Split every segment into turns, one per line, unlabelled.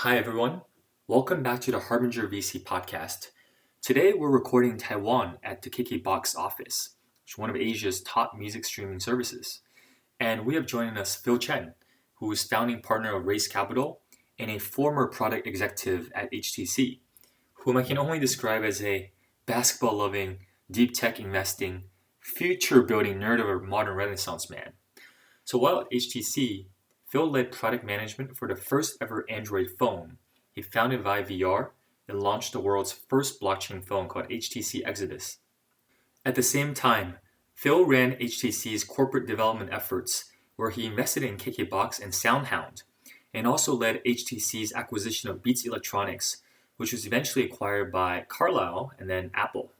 Hi, everyone. Welcome back to the Harbinger VC podcast. Today, we're recording in Taiwan at the KKBOX office, which is one of Asia's top music streaming services. And we have joining us Phil Chen, who is founding partner of Race Capital and a former product executive at HTC, whom I can only describe as a basketball loving, deep tech investing, future building nerd of a modern renaissance man. So while at HTC, Phil led product management for the first ever Android phone. He founded Vive VR and launched the world's first blockchain phone called HTC Exodus. At the same time, Phil ran HTC's corporate development efforts, where he invested in KKBOX and SoundHound, and also led HTC's acquisition of Beats Electronics, which was eventually acquired by Carlyle and then Apple.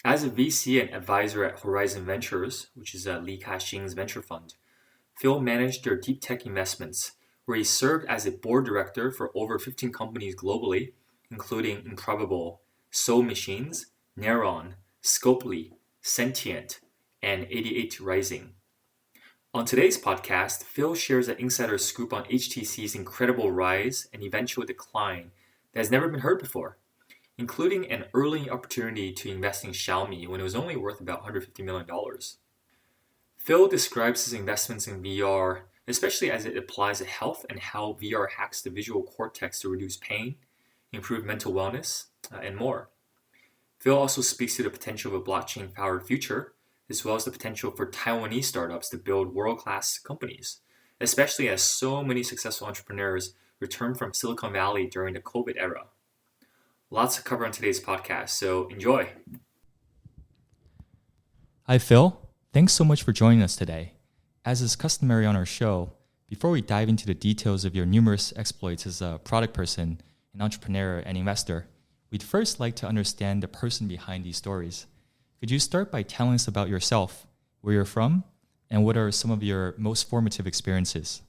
As a VC and advisor at Horizon Ventures, which is Ka-Shing's venture fund, Phil managed their deep tech investments, where he served as a board director for over 15 companies globally, including Improbable, Soul Machines, Kneron, Scopely, Sentient, and 88 Rising. On today's podcast, Phil shares an insider scoop on HTC's incredible rise and eventual decline that has never been heard before, including an early opportunity to invest in Xiaomi when it was only worth about $150 million. Phil describes his investments in VR, especially as it applies to health and how VR hacks the visual cortex to reduce pain, improve mental wellness, and more. Phil also speaks to the potential of a blockchain-powered future, as well as the potential for Taiwanese startups to build world-class companies, especially as so many successful entrepreneurs return from Silicon Valley during the COVID era. Lots to cover on today's podcast, so enjoy.
Hi, Phil. Thanks so much for joining us today. As is customary on our show, before we dive into the details of your numerous exploits as a product person, an entrepreneur, and investor, we'd first like to understand the person behind these stories. Could you start by telling us about yourself, where you're from, and what are some of your most formative experiences?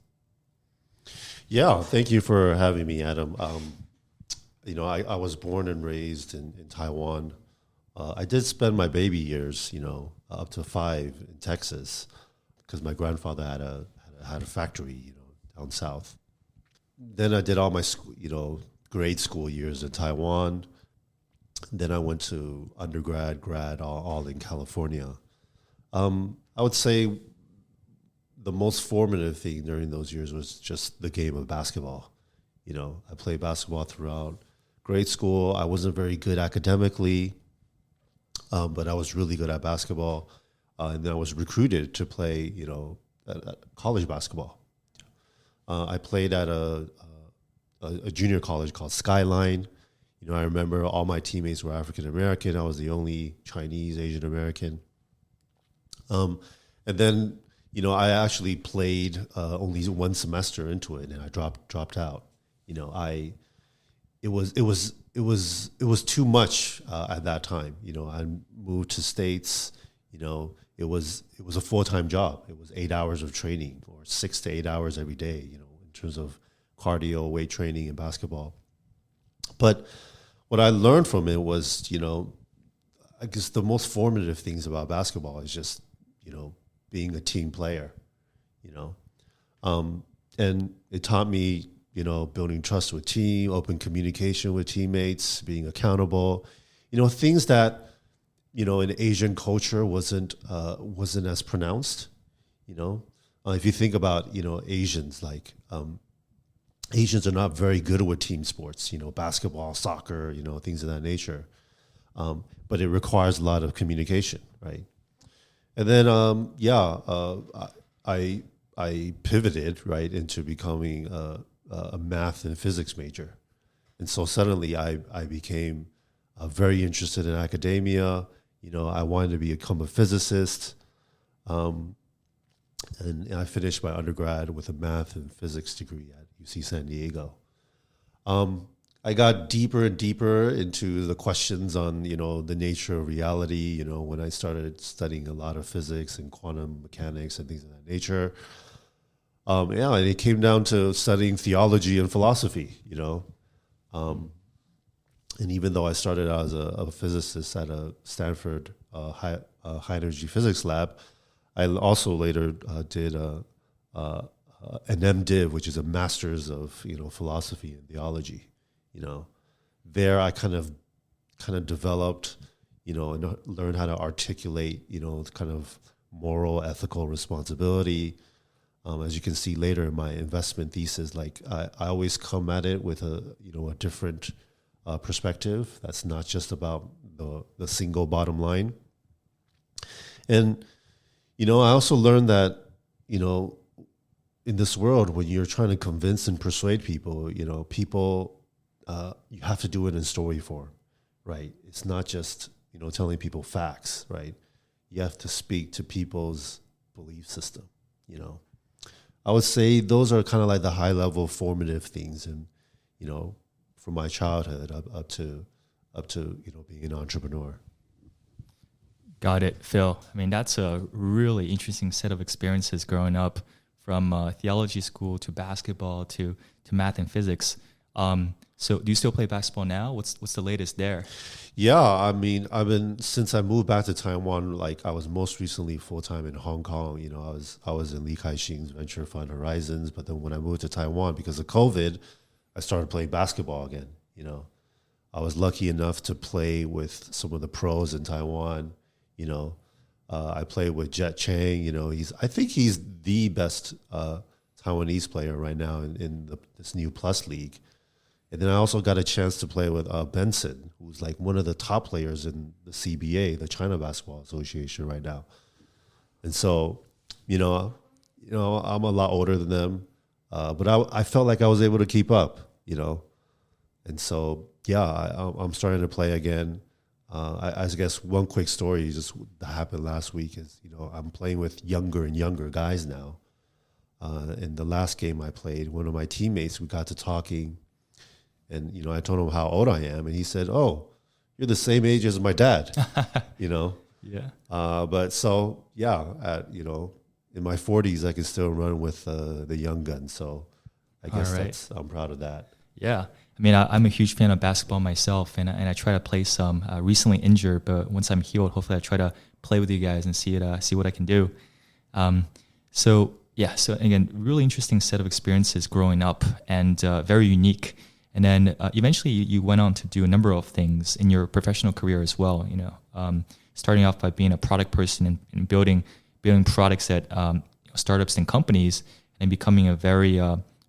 Yeah, thank you for having me, Adam. I was born and raised in Taiwan. I did spend my baby years, up to 5 in Texas, because my grandfather had a factory, down south. Then I did all my grade school years in Taiwan. Then I went to undergrad, grad, all in California. I would say the most formative thing during those years was just the game of basketball. I played basketball throughout grade school. I wasn't very good academically, but I was really good at basketball. And then I was recruited to play, at college basketball. I played at a junior college called Skyline. I remember all my teammates were African American. I was the only Chinese, Asian American. And then, I actually played only one semester into it, and I dropped out. It was too much at that time. I moved to States. It was a full-time job. It was 8 hours of training, or 6 to 8 hours every day. In terms of cardio, weight training, and basketball. But what I learned from it was, I guess the most formative things about basketball is just, being a team player. And it taught me, building trust with team, open communication with teammates, being accountable, things that, in Asian culture wasn't as pronounced. If you think about, Asians, Asians are not very good with team sports, basketball, soccer, things of that nature. But it requires a lot of communication, right? And then, I pivoted right into becoming a math and physics major. And so suddenly I became very interested in academia. I wanted to become a physicist. And I finished my undergrad with a math and physics degree at UC San Diego. I got deeper and deeper into the questions on, the nature of reality, when I started studying a lot of physics and quantum mechanics and things of that nature. And it came down to studying theology and philosophy, and even though I started out as a physicist at a Stanford high energy physics lab, I also later did a an MDiv, which is a master's of philosophy and theology. There I kind of developed, and learned how to articulate, kind of moral, ethical responsibility. As you can see later in my investment thesis, like I always come at it with a different perspective. That's not just about the single bottom line. And, I also learned that, in this world, when you're trying to convince and persuade people, people, you have to do it in story form, right? It's not just, telling people facts, right? You have to speak to people's belief system, I would say those are kind of like the high level formative things, and from my childhood up to being an entrepreneur.
Got it, Phil. I mean, that's a really interesting set of experiences growing up, from theology school to basketball to math and physics. So do you still play basketball now? What's the latest there?
Yeah, I mean, since I moved back to Taiwan, like I was most recently full-time in Hong Kong. I was in Ka-Shing's venture fund Horizons, but then when I moved to Taiwan because of COVID, I started playing basketball again. I was lucky enough to play with some of the pros in Taiwan. I played with Jet Chang. I think he's the best Taiwanese player right now in this new Plus League. And then I also got a chance to play with Benson, who's like one of the top players in the CBA, the China Basketball Association right now. And so, I'm a lot older than them, but I felt like I was able to keep up, And so, yeah, I'm starting to play again. I guess one quick story just that happened last week is, I'm playing with younger and younger guys now. In the last game I played, one of my teammates, we got to talking. And, I told him how old I am. And he said, "Oh, you're the same age as my dad,"
Yeah.
But so, yeah, in my 40s, I can still run with the young guns. So I guess I'm proud of that.
Yeah. I mean, I'm a huge fan of basketball myself, and I try to play some. Recently injured, but once I'm healed, hopefully I try to play with you guys and see what I can do. So again, really interesting set of experiences growing up, and very unique. And then eventually you went on to do a number of things in your professional career as well. Starting off by being a product person and building products at startups and companies, and becoming a very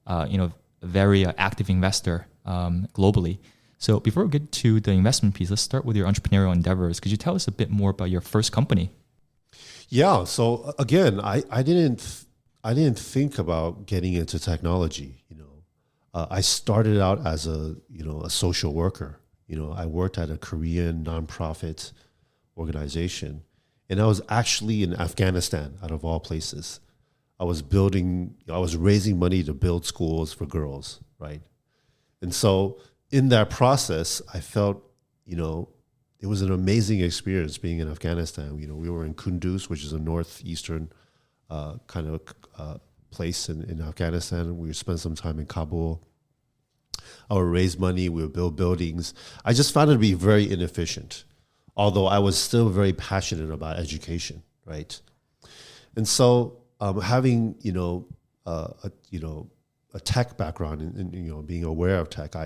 active investor globally. So before we get to the investment piece, let's start with your entrepreneurial endeavors. Could you tell us a bit more about your first company?
Yeah. So again, I didn't think about getting into technology. I started out as a social worker. I worked at a Korean nonprofit organization, and I was actually in Afghanistan, out of all places. I was raising money to build schools for girls, right? And so in that process, I felt, it was an amazing experience being in Afghanistan. We were in Kunduz, which is a northeastern kind of place in Afghanistan. We would spend some time in Kabul. I would raise money. We would build buildings. I just found it to be very inefficient, although I was still very passionate about education, right? And so having a tech background and being aware of tech,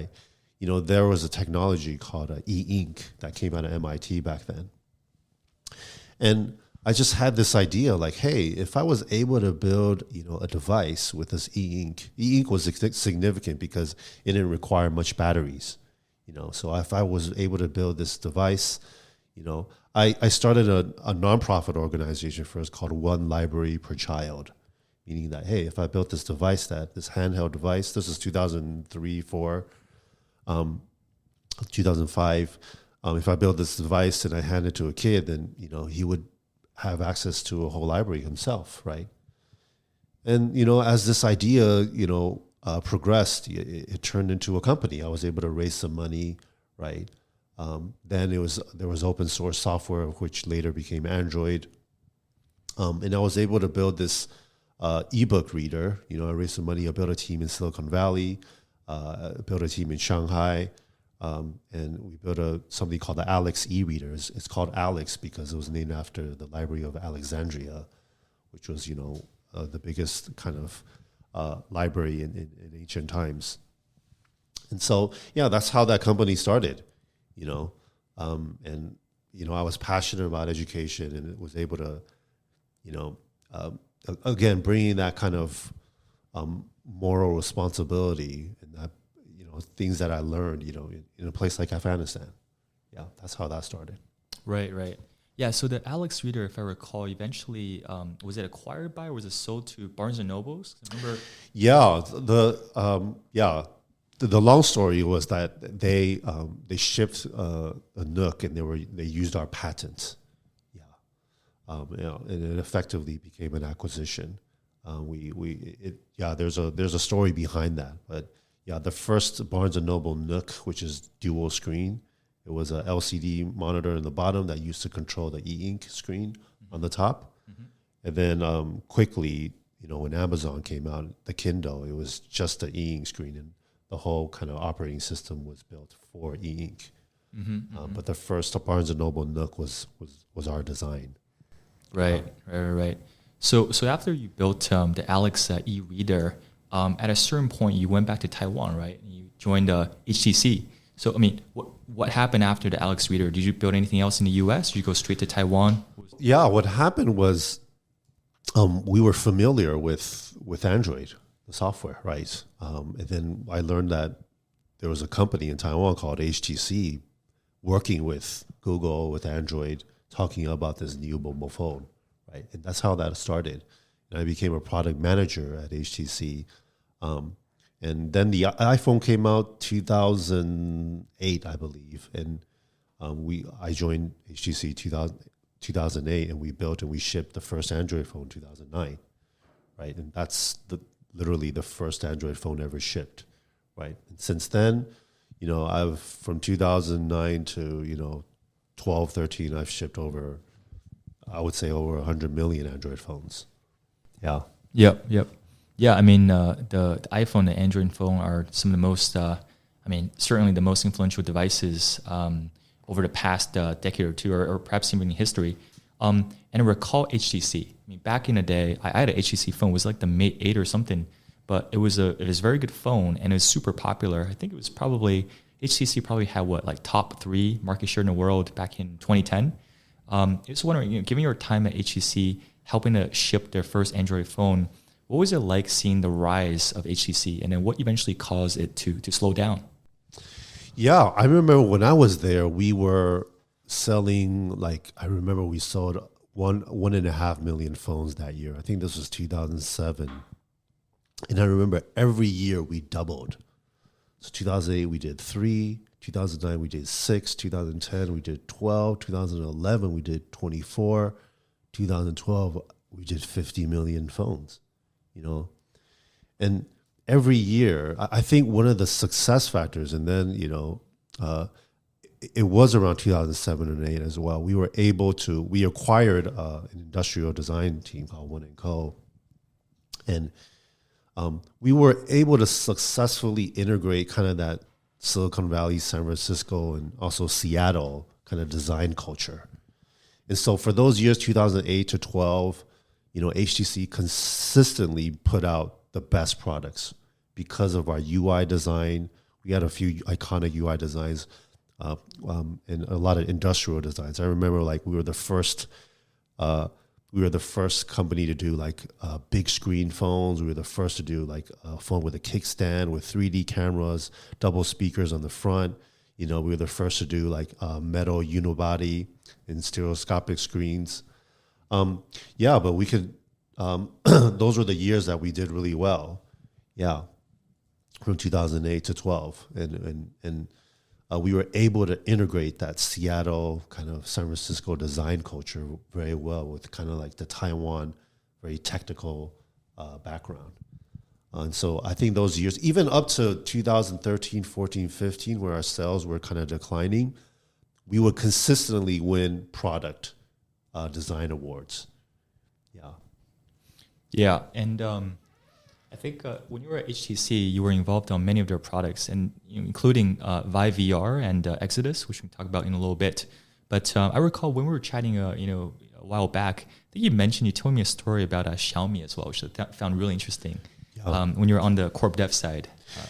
there was a technology called e-ink that came out of MIT back then, and I just had this idea, like, hey, if I was able to build, a device with this e-ink was significant because it didn't require much batteries, So if I was able to build this device, I started a nonprofit organization first called One Library Per Child, meaning that, hey, if I built this device, this handheld device, this is 2003, 4, 2005. If I built this device and I hand it to a kid, then, he would have access to a whole library himself, right? And, as this idea, progressed, it turned into a company. I was able to raise some money, right? Then there was open source software, which later became Android. And I was able to build this ebook reader. I raised some money. I built a team in Silicon Valley, built a team in Shanghai, and we built something called the Alex e-readers. It's called Alex because it was named after the Library of Alexandria, which was, the biggest kind of library in ancient times. And so, yeah, that's how that company started, you know. And, you know, I was passionate about education and was able to, you know, again, bringing that kind of moral responsibility and that, you know, things that I learned, you know, in a place like Afghanistan. Yeah, that's how that started.
Right. Yeah, so the Alex Reader, if I recall, eventually, was it acquired by or was it sold to Barnes & Nobles? Remember?
Yeah, the long story was that they shipped a Nook and they used our patents. Yeah, you know, and it effectively became an acquisition. There's a story behind that, but yeah, the first Barnes & Noble Nook, which is dual screen, it was a LCD monitor in the bottom that used to control the e-ink screen on the top, and then quickly, you know, when Amazon came out, the Kindle, it was just the e-ink screen and the whole kind of operating system was built for e-ink. But the first Barnes & Noble Nook was our design.
Right. So after you built the Alex e-reader, at a certain point you went back to Taiwan, right? And you joined HTC. So I mean, what happened after the Alex reader? Did you build anything else in the US? Did you go straight to Taiwan?
Yeah, what happened was we were familiar with Android, the software, right? And then I learned that there was a company in Taiwan called HTC working with Google, with Android, talking about this new mobile phone, right? And that's how that started. And I became a product manager at HTC. And then the iPhone came out 2008, I believe. And I joined HTC 2008, and we built and we shipped the first Android phone 2009, right? And that's literally the first Android phone ever shipped, right? And since then, you know, from 2009 to, 12, 13, I've shipped over 100 million Android phones. Yeah.
Yep. Yeah, I mean, the iPhone, the Android phone are some of the most, certainly the most influential devices over the past decade or two, or perhaps even in history. And I recall HTC. I mean, back in the day, I had an HTC phone. It was like the Mate 8 or something, but it was a very good phone, and it was super popular. I think it was HTC probably had top 3 market share in the world back in 2010. I was wondering, given your time at HTC, helping to ship their first Android phone, what was it like seeing the rise of HTC, and then what eventually caused it to slow down?
Yeah, I remember when I was there, we were selling, I remember we sold 1.5 million phones that year. I think this was 2007. And I remember every year we doubled. So 2008 we did 3, 2009 we did 6, 2010 we did 12, 2011 we did 24, 2012 we did 50 million phones. And every year, I think one of the success factors, and then, it was around 2007 and 8 as well. We acquired an industrial design team called One & Co. And we were able to successfully integrate kind of that Silicon Valley, San Francisco, and also Seattle kind of design culture. And so for those years, 2008 to 12, HTC consistently put out the best products because of our UI design. We had a few iconic UI designs and a lot of industrial designs. I remember we were the first company to do big screen phones. We were the first to do a phone with a kickstand with 3D cameras, double speakers on the front. We were the first to do metal unibody and stereoscopic screens. But we could, those were the years that we did really well. Yeah. From 2008 to 12. And we were able to integrate that Seattle kind of San Francisco design culture very well with kind of the Taiwan, very technical background. And so I think those years, even up to 2013, 14, 15, where our sales were kind of declining, we would consistently win product design awards. Yeah.
Yeah. And I think when you were at HTC, you were involved on many of their products, and including Vive VR and Exodus, which we can talk about in a little bit. But I recall when we were chatting, a while back, I think you told me a story about Xiaomi as well, which I found really interesting. when you're on the corp dev side?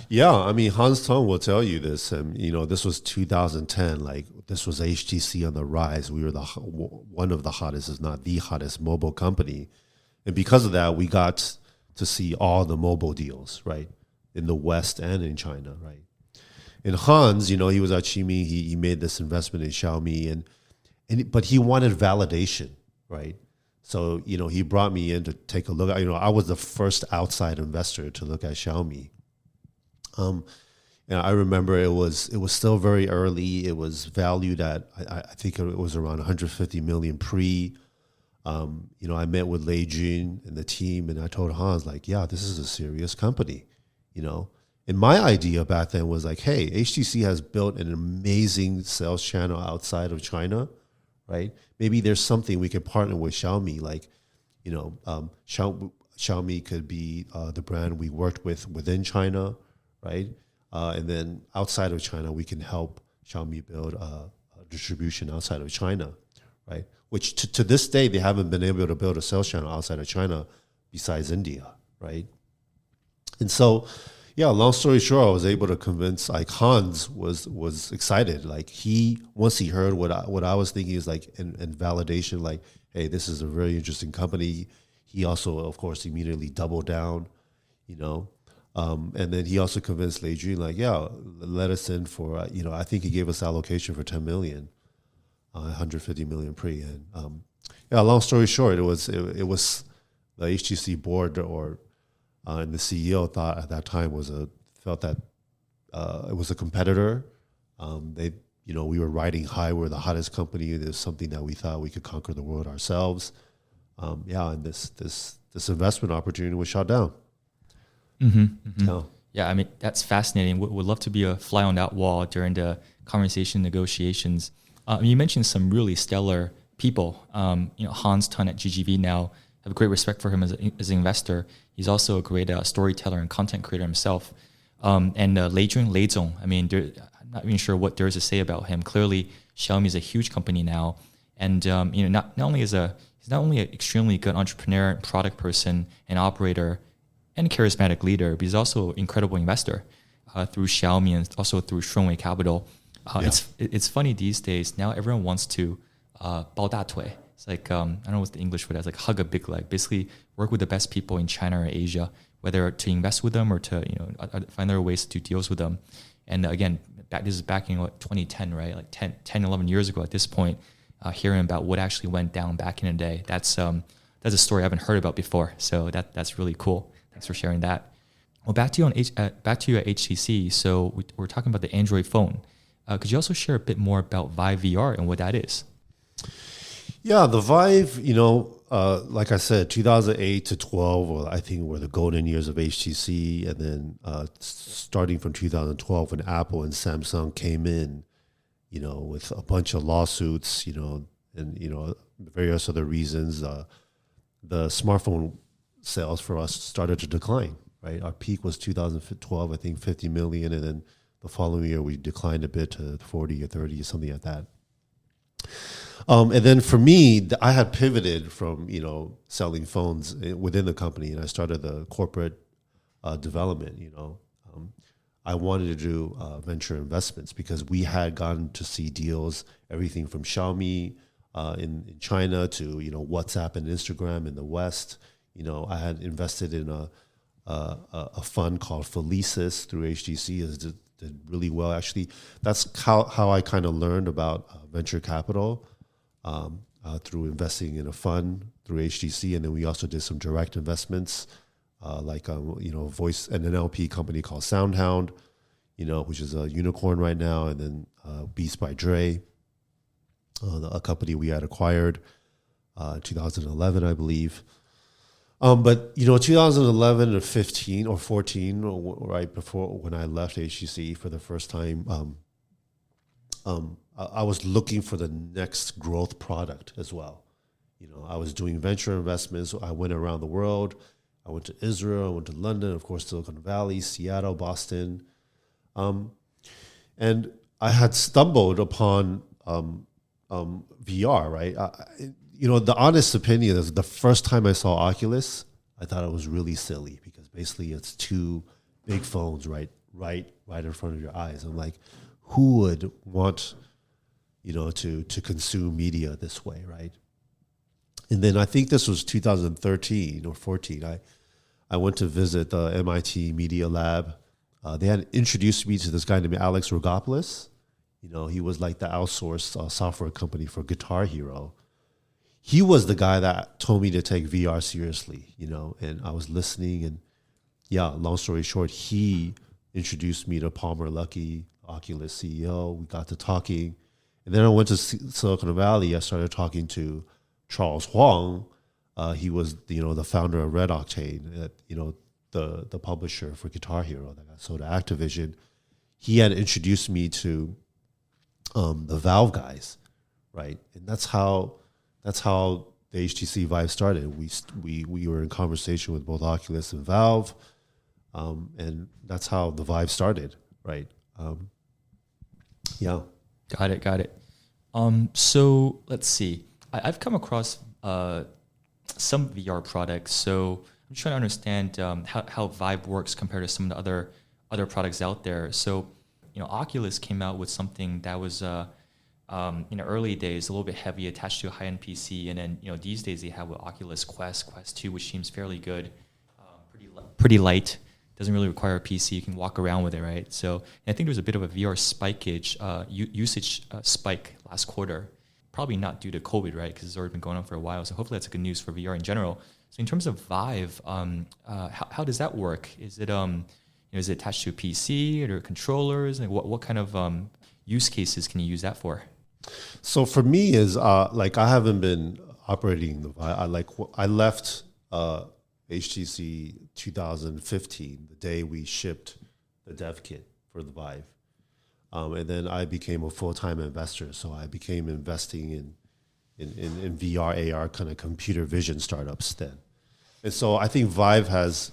Yeah, I mean, Hans Tong will tell you this. And, this was 2010. Like, this was HTC on the rise. We were one of the hottest, if not the hottest mobile company. And because of that, we got to see all the mobile deals, right, in the West and in China, right? And Hans, he was at Xiaomi. He made this investment in Xiaomi, but he wanted validation, right? So, he brought me in to take a look. I was the first outside investor to look at Xiaomi. And I remember it was still very early. It was valued at, I think it was around 150 million pre. I met with Lei Jun and the team, and I told Hans, like, yeah, this is a serious company, And my idea back then was like, hey, HTC has built an amazing sales channel outside of China, right? Maybe there's something we could partner with Xiaomi, like, Xiaomi could be the brand we worked with within China, right? And then outside of China, we can help Xiaomi build a distribution outside of China, right? Which to this day, they haven't been able to build a sales channel outside of China besides India, right? And so, yeah, long story short, I was able to convince, like, Hans was excited. Like, once he heard what I was thinking is like, and validation, like, hey, this is a very interesting company. He also, of course, immediately doubled down, and then he also convinced Lei Jun, like, yeah, let us in for, I think he gave us allocation for 10 million, 150 million pre. And long story short, it was the HTC board and the CEO thought at that time felt that it was a competitor. We were riding high. We were the hottest company. It was something that we thought we could conquer the world ourselves. And this investment opportunity was shot down.
Mm-hmm, mm-hmm. Yeah, I mean, that's fascinating. Would love to be a fly on that wall during the conversation negotiations. You mentioned some really stellar people. Hans Tun at GGV now, I have great respect for him as an investor. He's also a great storyteller and content creator himself. And Lei Zong, I mean, I'm not even sure what there is to say about him. Clearly, Xiaomi is a huge company now. And, not only he's not only an extremely good entrepreneur and product person and operator and charismatic leader, but he's also an incredible investor through Xiaomi and also through Shrunwei Capital. It's funny these days, now everyone wants to bao da tui. It's like, I don't know what's the English for that. It's like hug a big leg. Basically, work with the best people in China or Asia, whether to invest with them or to find other ways to do deals with them. And again, this is back in 2010, right? Like 10, 11 years ago at this point, hearing about what actually went down back in the day. That's a story I haven't heard about before. So that's really cool. Thanks for sharing that. Well, back to you at HTC. So we're talking about the Android phone. Could you also share a bit more about Vive VR and what that is?
Yeah, the Vive, like I said, 2008 to 12, I think were the golden years of HTC. And then starting from 2012, when Apple and Samsung came in, with a bunch of lawsuits, and, various other reasons, the smartphone sales for us started to decline, right? Our peak was 2012, I think 50 million. And then the following year, we declined a bit to 40 or 30, something like that. And then for me, I had pivoted from, selling phones within the company, and I started the corporate development, I wanted to do venture investments because we had gotten to see deals, everything from Xiaomi in China to, WhatsApp and Instagram in the West. I had invested in a fund called Felicis through HTC. It did really well. Actually, that's how I kind of learned about venture capital. Through investing in a fund through HTC, and then we also did some direct investments, voice and an LP company called SoundHound, which is a unicorn right now, and then Beats by Dre, a company we had acquired 2011, I believe. But 2011 or 15 or 14, right before when I left HTC for the first time, I was looking for the next growth product as well. I was doing venture investments. I went around the world. I went to Israel. I went to London, of course, Silicon Valley, Seattle, Boston. And I had stumbled upon VR, right? The honest opinion is the first time I saw Oculus, I thought it was really silly because Basically, it's two big phones right in front of your eyes. I'm like, who would want, to consume media this way, right? And then I think this was 2013 or 14. I went to visit the MIT Media Lab. They had introduced me to this guy named Alex Rogopoulos. He was like the outsourced software company for Guitar Hero. He was the guy that told me to take VR seriously, and I was listening. And yeah, long story short, he introduced me to Palmer Luckey, Oculus CEO. We got to talking. And then I went to Silicon Valley. I started talking to Charles Huang. He was, the founder of Red Octane, the publisher for Guitar Hero that got sold to Activision. He had introduced me to the Valve guys, right? And that's how the HTC Vive started. We were in conversation with both Oculus and Valve, and that's how the Vive started, right? Yeah.
Got it. So let's see. I've come across some VR products. So I'm just trying to understand how Vive works compared to some of the other products out there. So, Oculus came out with something that was early days a little bit heavy, attached to a high-end PC, and then these days they have with Oculus Quest 2, which seems fairly good, pretty light. Doesn't really require a PC. You can walk around with it, right? So I think there's a bit of a VR usage spike last quarter. Probably not due to COVID, right? Because it's already been going on for a while. So hopefully that's good news for VR in general. So in terms of Vive, how does that work? Is it is it attached to a PC or controllers? Like what kind of use cases can you use that for?
So for me is I haven't been operating the Vive. I left HTC 2015, the day we shipped the dev kit for the Vive. And then I became a full-time investor. So I became investing in VR, AR kind of computer vision startups then. And so I think Vive has,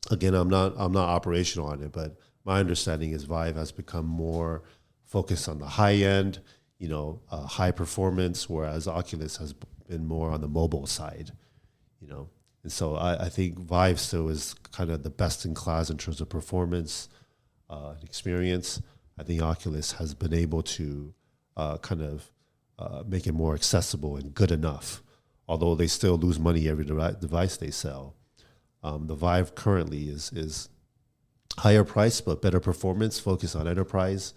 again, I'm not operational on it, but my understanding is Vive has become more focused on the high end, high performance, whereas Oculus has been more on the mobile side, And so I think Vive still is kind of the best in class in terms of performance and experience. I think Oculus has been able to make it more accessible and good enough, although they still lose money every device they sell. The Vive currently is higher price but better performance, focused on enterprise.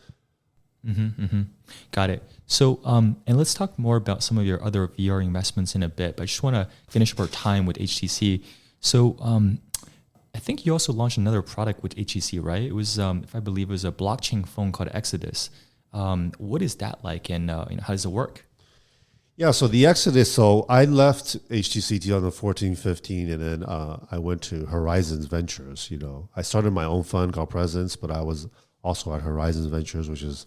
Got it. So, and let's talk more about some of your other VR investments in a bit, but I just want to finish up our time with HTC. So, I think you also launched another product with HTC, right? It was, if I believe, it was a blockchain phone called Exodus. What is that like, and how does it work?
Yeah, so the Exodus, so I left HTC 2014, 15, and then I went to Horizons Ventures. I started my own fund called Presence, but I was also at Horizons Ventures, which is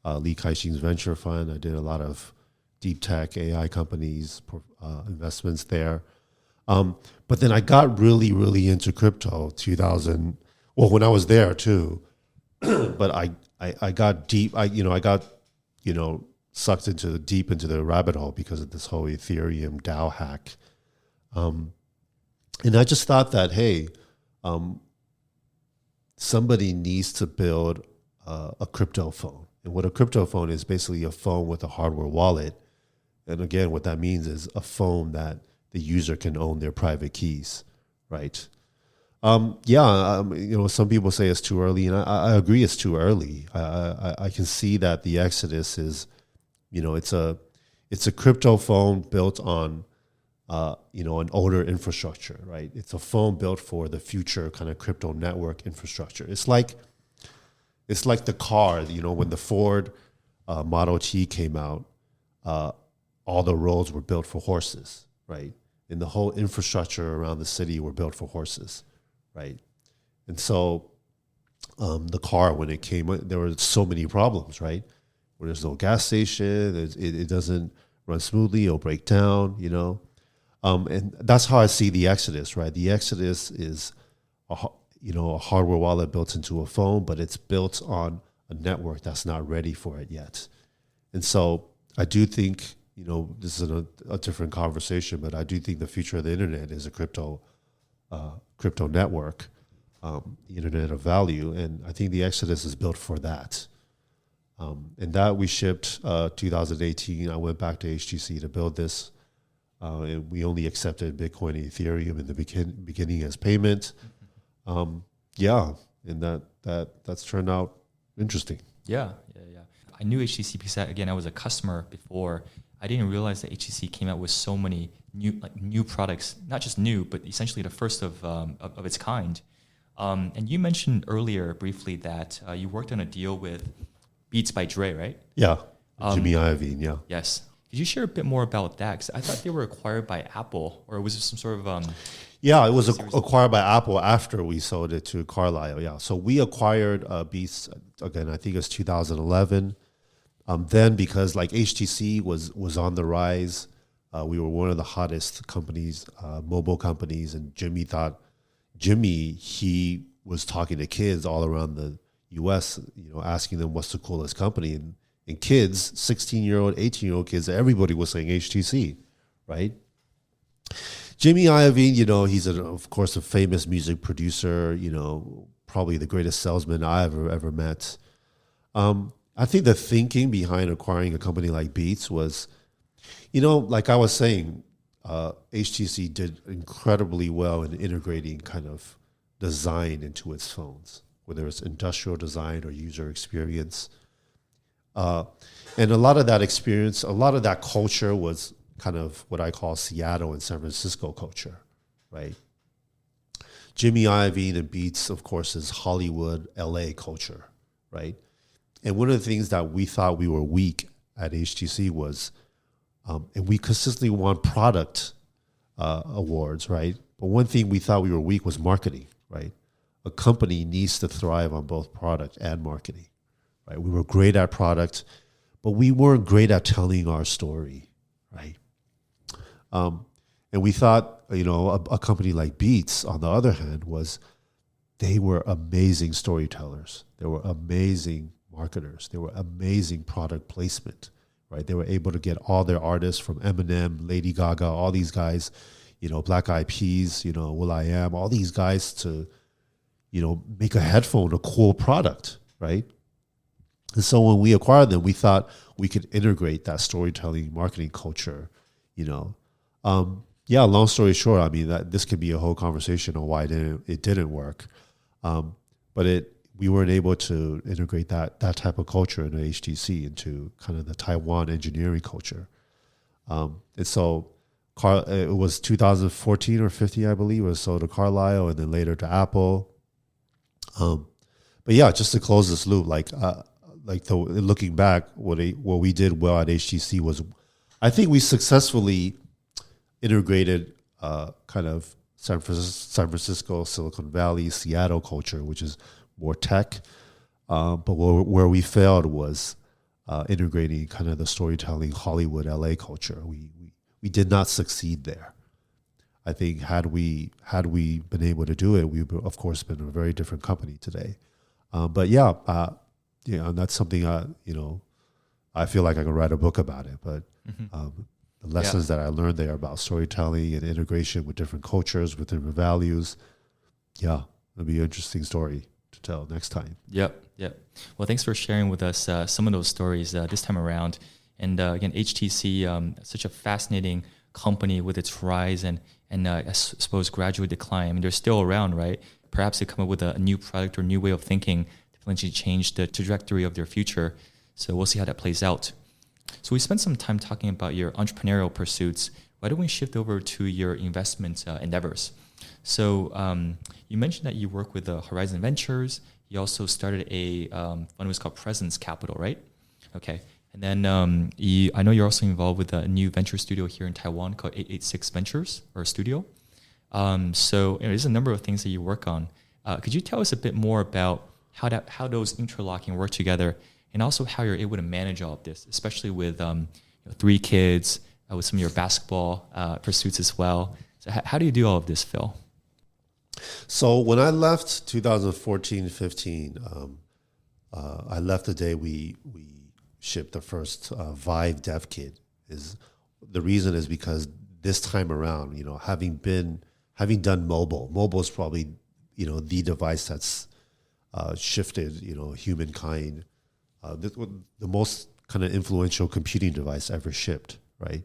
Li Ka-Shing's venture fund. I did a lot of deep tech AI companies, investments there. But then I got really, really into crypto 2000. Well, when I was there too, but I got deep. I got sucked deep into the rabbit hole because of this whole Ethereum DAO hack. And I just thought that, hey, somebody needs to build a crypto phone. And what a crypto phone is basically a phone with a hardware wallet. And again, what that means is a phone that the user can own their private keys, right? Some people say it's too early, and I agree it's too early. I can see that the Exodus is, it's a crypto phone built on, an older infrastructure, right? It's a phone built for the future kind of crypto network infrastructure. It's like the car, when the Ford Model T came out, all the roads were built for horses, right? And the whole infrastructure around the city were built for horses, right? And so the car, when it came, there were so many problems, right? Where there's no gas station, it doesn't run smoothly, it'll break down, And that's how I see the Exodus, right? The Exodus is a hardware wallet built into a phone, but it's built on a network that's not ready for it yet. And so I do think, this is a different conversation, but I do think the future of the internet is a crypto crypto network, the Internet of Value, and I think the Exodus is built for that. And that we shipped 2018. I went back to HTC to build this, and we only accepted Bitcoin and Ethereum in the beginning as payment. Yeah, and that's turned out interesting.
Yeah. I knew HTC because again, I was a customer before. I didn't realize that HTC came out with so many new products, not just new, but essentially the first of its kind. And you mentioned earlier briefly that you worked on a deal with Beats by Dre, right?
Yeah, Jimmy Iovine, yeah.
Yes. Could you share a bit more about that? Because I thought they were acquired by Apple, or was it some sort of...
Yeah, it was acquired by Apple after we sold it to Carlyle, yeah. So we acquired Beats, again, I think it was 2011. Then because like HTC was on the rise, we were one of the hottest companies, mobile companies, and he was talking to kids all around the US, asking them what's the coolest company. And kids, 16-year-old, 18-year-old kids, everybody was saying HTC, right? Jimmy Iovine, he's of course a famous music producer, probably the greatest salesman I ever met. I think the thinking behind acquiring a company like Beats was, like I was saying, HTC did incredibly well in integrating kind of design into its phones, whether it's industrial design or user experience. And a lot of that experience, a lot of that culture was kind of what I call Seattle and San Francisco culture, right? Jimmy Iovine and Beats, of course, is Hollywood, LA culture, right? And one of the things that we thought we were weak at HTC was, and we consistently won product awards, right? But one thing we thought we were weak was marketing, right? A company needs to thrive on both product and marketing, right? We were great at product, but we weren't great at telling our story, right? And we thought, a company like Beats, on the other hand, they were amazing storytellers. They were amazing marketers. They were amazing product placement, right? They were able to get all their artists from Eminem, Lady Gaga, all these guys, Black Eyed Peas, will.i.am, all these guys to, make a headphone a cool product, right? And so when we acquired them, we thought we could integrate that storytelling marketing culture, long story short, I mean, this could be a whole conversation on why it didn't work. But we weren't able to integrate that type of culture into HTC, into kind of the Taiwan engineering culture. And so it was 2014 or 15, I believe, it was sold to Carlyle and then later to Apple. But yeah, just to close this loop, looking back, what we did well at HTC was, I think we successfully integrated kind of San Francisco, Silicon Valley, Seattle culture, which is more tech. But where we failed was integrating kind of the storytelling Hollywood, LA culture. We did not succeed there. I think had we been able to do it, we would, of course, been a very different company today. But yeah, and that's something I feel like I could write a book about it. But the lessons that I learned there about storytelling and integration with different cultures, with different values, it'll be an interesting story to tell next time.
Yep. Well, thanks for sharing with us some of those stories this time around. And again, HTC, such a fascinating company with its rise and I suppose gradual decline. I mean, they're still around, right? Perhaps they come up with a new product or new way of thinking to potentially change the trajectory of their future. So we'll see how that plays out. So we spent some time talking about your entrepreneurial pursuits. Why don't we shift over to your investment endeavors? So you mentioned that you work with Horizon Ventures. You also started a fund was called Presence Capital, right? Okay. And then I know you're also involved with a new venture studio here in Taiwan called 886 Ventures, or studio. So there's a number of things that you work on. Could you tell us a bit more about how those interlocking work together, and also how you're able to manage all of this, especially with 3 kids, with some of your basketball pursuits as well. So how do you do all of this, Phil?
So when I left 2014-15, I left the day we shipped the first Vive dev kit. The reason is because this time around, having been having done mobile is probably, the device that's shifted, humankind, the most kind of influential computing device ever shipped, right?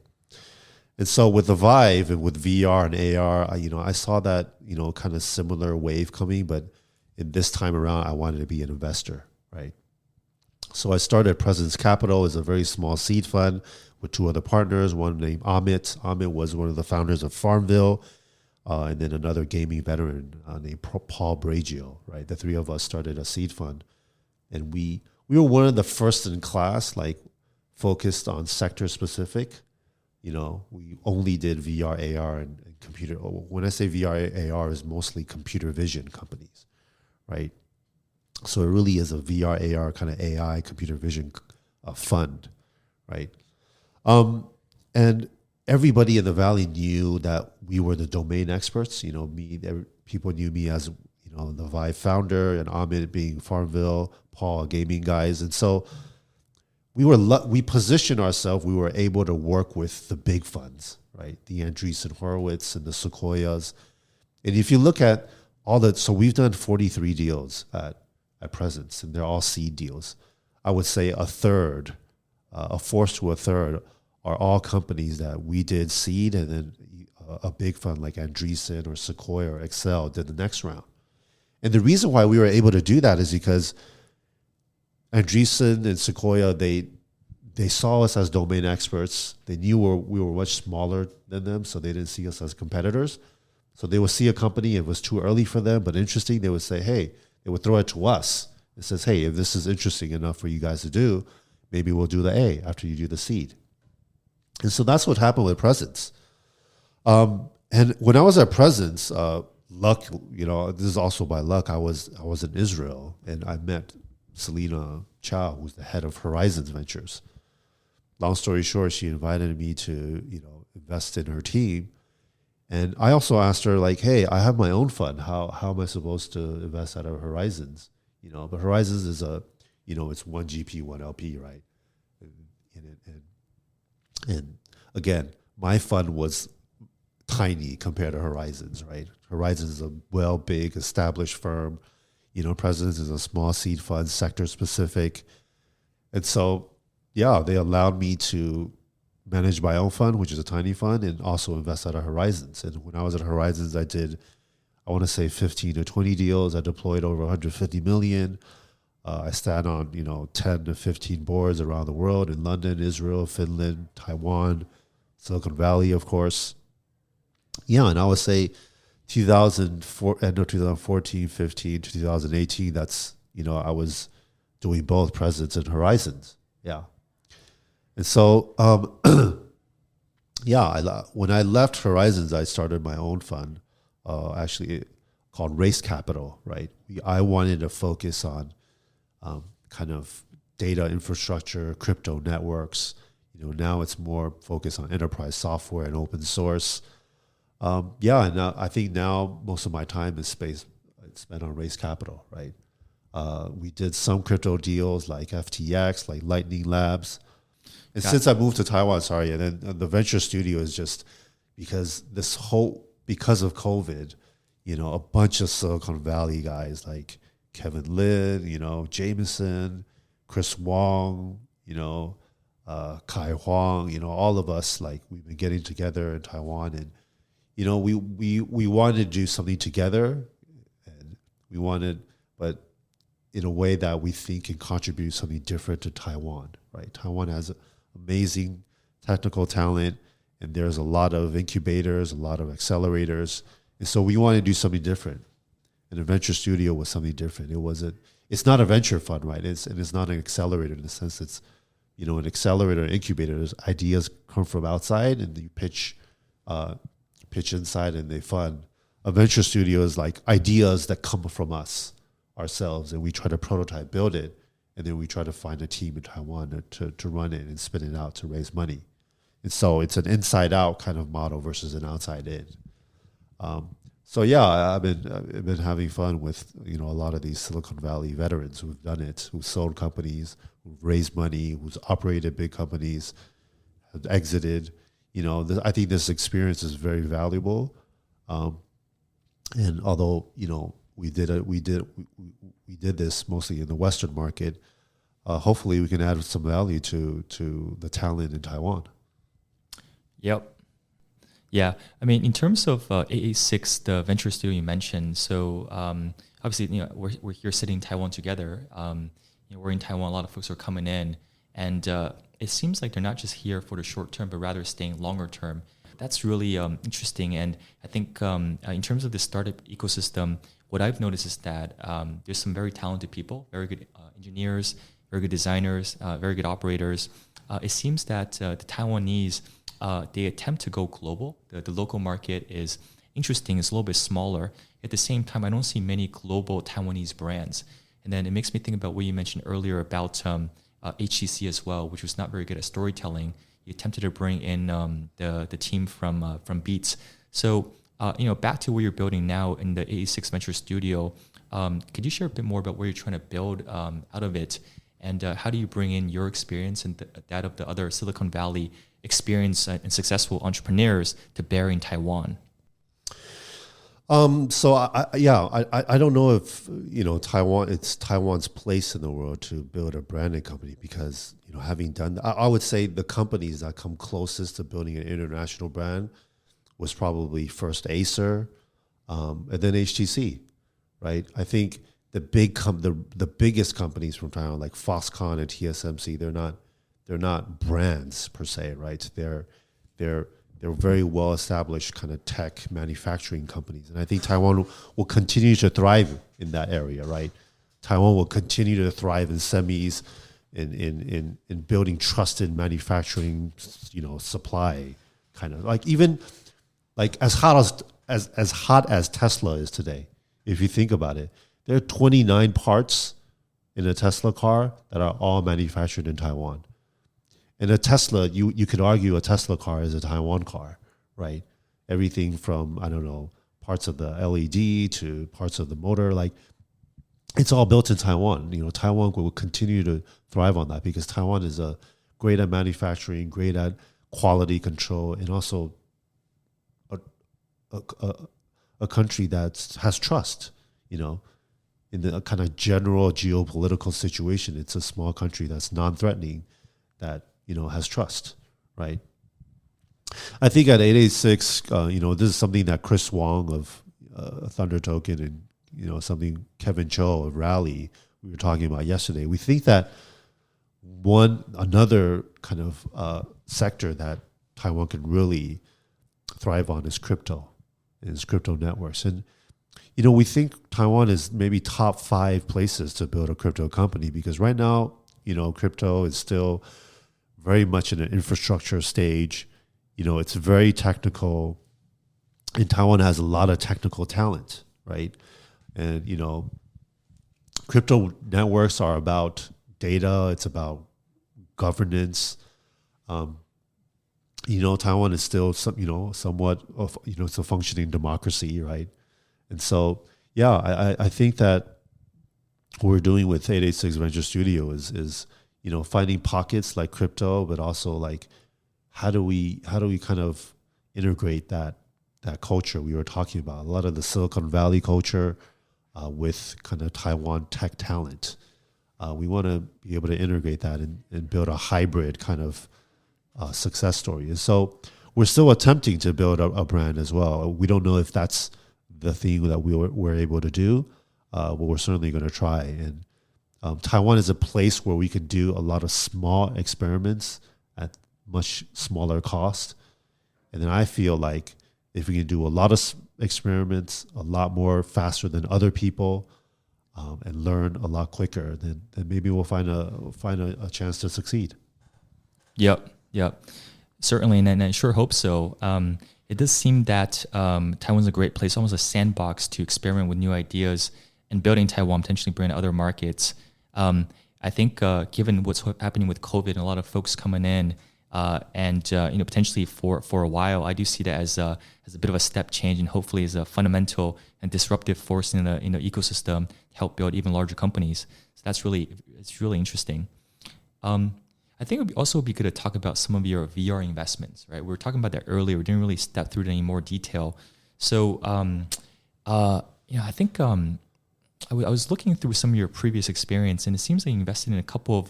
And so with the Vive and with VR and AR, I saw that, kind of similar wave coming, but in this time around, I wanted to be an investor, right? So I started Presence Capital as a very small seed fund with two other partners, one named Amit. Amit was one of the founders of Farmville, and then another gaming veteran named Paul Bragio, right? The three of us started a seed fund. And we were one of the first in class, like focused on sector specific. We only did VR, AR, and computer. When I say VR, AR, is mostly computer vision companies, right? So it really is a VR, AR kind of AI computer vision fund, right? And everybody in the Valley knew that we were the domain experts. People knew me as, the Vive founder, and Amit being Farmville, Paul, gaming guys. And so we positioned ourselves, we were able to work with the big funds, right? The Andreessen Horowitz and the Sequoias. And if you look at so we've done 43 deals at Presence, and they're all seed deals. I would say a fourth to a third are all companies that we did seed, and then a big fund like Andreessen or Sequoia or Excel did the next round. And the reason why we were able to do that is because Andreessen and Sequoia, they saw us as domain experts. They knew we were much smaller than them, so they didn't see us as competitors. So they would see a company, it was too early for them, but interesting, they would say, hey, they would throw it to us. It says, hey, if this is interesting enough for you guys to do, maybe we'll do the A after you do the seed. And so that's what happened with Presence. And when I was at Presence, luck, this is also by luck, I was in Israel, and I met Selena Chow, who's the head of Horizons Ventures. Long story short, she invited me to, invest in her team. And I also asked her, like, hey, I have my own fund. How am I supposed to invest out of Horizons? But Horizons is it's one GP, one LP, right? And again, my fund was tiny compared to Horizons, right? Horizons is a big established firm. Presence is a small seed fund, sector specific. And so, they allowed me to manage my own fund, which is a tiny fund, and also invest out of Horizons. And when I was at Horizons, I did, I want to say 15 to 20 deals. I deployed over 150 million. I sat on, 10 to 15 boards around the world in London, Israel, Finland, Taiwan, Silicon Valley, of course. And I would say 2014, 15 to 2018, that's, I was doing both Presence and Horizons. Yeah. And so, when I left Horizons, I started my own fund, actually called Race Capital, right? I wanted to focus on kind of data infrastructure, crypto networks. Now it's more focused on enterprise software and open source. And I think now most of my time is spent on Race Capital, right? We did some crypto deals like FTX, like Lightning Labs. And since I moved to Taiwan, and then the venture studio is just because of COVID, a bunch of Silicon Valley guys like Kevin Lin, Jameson, Chris Wong, Kai Huang, all of us, like we've been getting together in Taiwan, and we wanted to do something together, and but in a way that we think can contribute something different to Taiwan, right? Taiwan has amazing technical talent, and there's a lot of incubators, a lot of accelerators, and so we wanted to do something different. And the venture studio was something different. It's not a venture fund, right? It's not an accelerator in the sense it's, an accelerator and incubator. Ideas come from outside, and you pitch inside, and they fund. A venture studio is like ideas that come from us ourselves, and we try to prototype, build it, and then we try to find a team in Taiwan to run it and spin it out to raise money. And so it's an inside out kind of model versus an outside in. I've been having fun with a lot of these Silicon Valley veterans who've done it, who've sold companies, who've raised money, who's operated big companies, have exited. I think this experience is very valuable. And although we did this mostly in the Western market, hopefully we can add some value to the talent in Taiwan.
Yep. Yeah, I mean, in terms of AA6, the venture studio you mentioned, so obviously, we're here sitting in Taiwan together. We're in Taiwan. A lot of folks are coming in, and it seems like they're not just here for the short term, but rather staying longer term. That's really interesting. And I think in terms of the startup ecosystem, what I've noticed is that there's some very talented people, very good engineers, very good designers, very good operators. It seems that the Taiwanese, they attempt to go global. The local market is interesting. It's a little bit smaller. At the same time, I don't see many global Taiwanese brands. And then it makes me think about what you mentioned earlier about HTC as well, which was not very good at storytelling. You attempted to bring in the team from Beats. So back to what you're building now in the AA6 Venture Studio, could you share a bit more about what you're trying to build out of it? And how do you bring in your experience and that of the other Silicon Valley experienced and successful entrepreneurs to bear in Taiwan?
So I don't know if Taiwan, it's Taiwan's place in the world to build a branded company, because having done that, I would say the companies that come closest to building an international brand was probably first Acer, and then HTC, right? I think the biggest companies from Taiwan, like Foxconn and TSMC, they're not brands per se, right? They're very well established kind of tech manufacturing companies, and I think Taiwan will continue to thrive in that area, right? Taiwan will continue to thrive in semis, in building trusted manufacturing, supply, kind of like, even like as hot as Tesla is today. If you think about it, there are 29 parts in a Tesla car that are all manufactured in Taiwan. And a Tesla, you could argue a Tesla car is a Taiwan car, right? Everything from, I don't know, parts of the LED to parts of the motor, like it's all built in Taiwan. Taiwan will continue to thrive on that because Taiwan is great at manufacturing, great at quality control, and also a country that has trust, in the kind of general geopolitical situation. It's a small country that's non-threatening, that has trust, right? I think at 886, this is something that Chris Wong of Thunder Token and something Kevin Cho of Rally we were talking about yesterday. We think that another kind of sector that Taiwan can really thrive on is crypto networks. And we think Taiwan is maybe top 5 places to build a crypto company, because right now, crypto is still very much in an infrastructure stage. It's very technical, and Taiwan has a lot of technical talent, right? And, crypto networks are about data. It's about governance. Taiwan is still somewhat of, it's a functioning democracy, right? And so, I think that what we're doing with 886 Venture Studio is finding pockets like crypto, but also like how do we kind of integrate that culture we were talking about, a lot of the Silicon Valley culture with kind of Taiwan tech talent. We want to be able to integrate that and build a hybrid kind of success story. And so we're still attempting to build a brand as well. We don't know if that's the thing that we're able to do, but we're certainly going to try. And Taiwan is a place where we can do a lot of small experiments at much smaller cost. And then I feel like if we can do a lot of experiments a lot more faster than other people, and learn a lot quicker, then maybe we'll find a chance to succeed.
Yep. Certainly, and I sure hope so. It does seem that Taiwan's a great place, almost a sandbox to experiment with new ideas and building Taiwan, potentially bring other markets. I think given what's happening with COVID and a lot of folks coming in, and potentially for a while, I do see that as a bit of a step change, and hopefully as a fundamental and disruptive force in the ecosystem to help build even larger companies. So it's really interesting. I think it would also be good to talk about some of your VR investments, right? We were talking about that earlier. We didn't really step through it in any more detail. So I think I was looking through some of your previous experience, and it seems like you invested in a couple of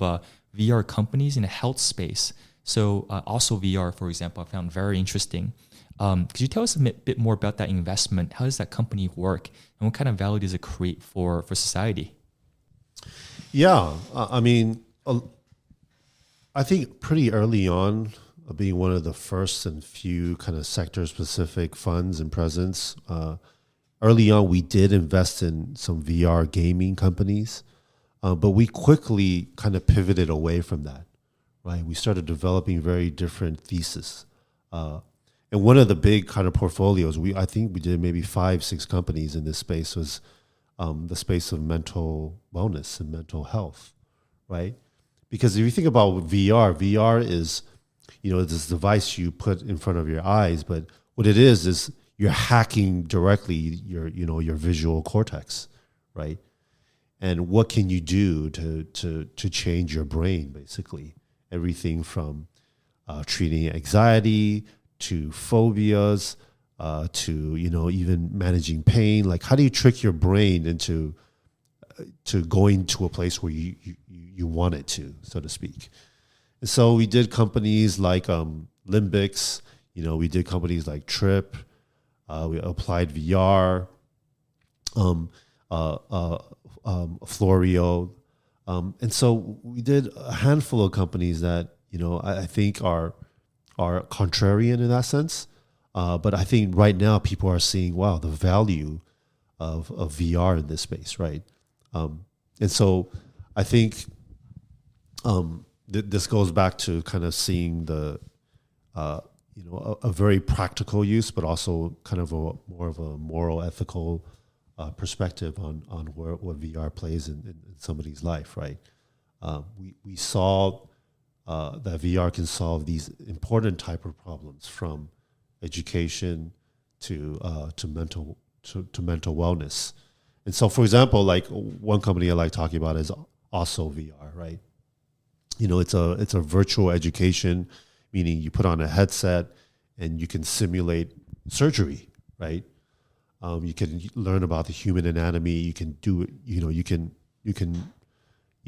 VR companies in the health space. So also VR, for example, I found very interesting. Could you tell us a bit more about that investment? How does that company work, and what kind of value does it create for society?
Yeah, I mean, I think pretty early on, being one of the first and few kind of sector-specific funds and presence, early on we did invest in some VR gaming companies, but we quickly kind of pivoted away from that, right? We started developing very different theses. And one of the big kind of portfolios, I think we did maybe 5-6 companies in this space, was the space of mental wellness and mental health, right? Because if you think about VR is, this device you put in front of your eyes, but what it is you're hacking directly your visual cortex, right? And what can you do to change your brain, basically? Everything from treating anxiety to phobias, to even managing pain. Like, how do you trick your brain into going to a place where you want it to, so to speak? And so we did companies like Limbics. We did companies like Trip. We applied VR, Florio, and so we did a handful of companies that I think are contrarian in that sense. But I think right now people are seeing, wow, the value of VR in this space, right? And so I think this goes back to kind of seeing the, a very practical use, but also kind of more of a moral, ethical perspective on what VR plays in somebody's life, right? We saw that VR can solve these important type of problems, from education to mental wellness. And so, for example, like one company I like talking about is also VR, right? It's a virtual education, meaning you put on a headset and you can simulate surgery, right? You can learn about the human anatomy. You can do it. You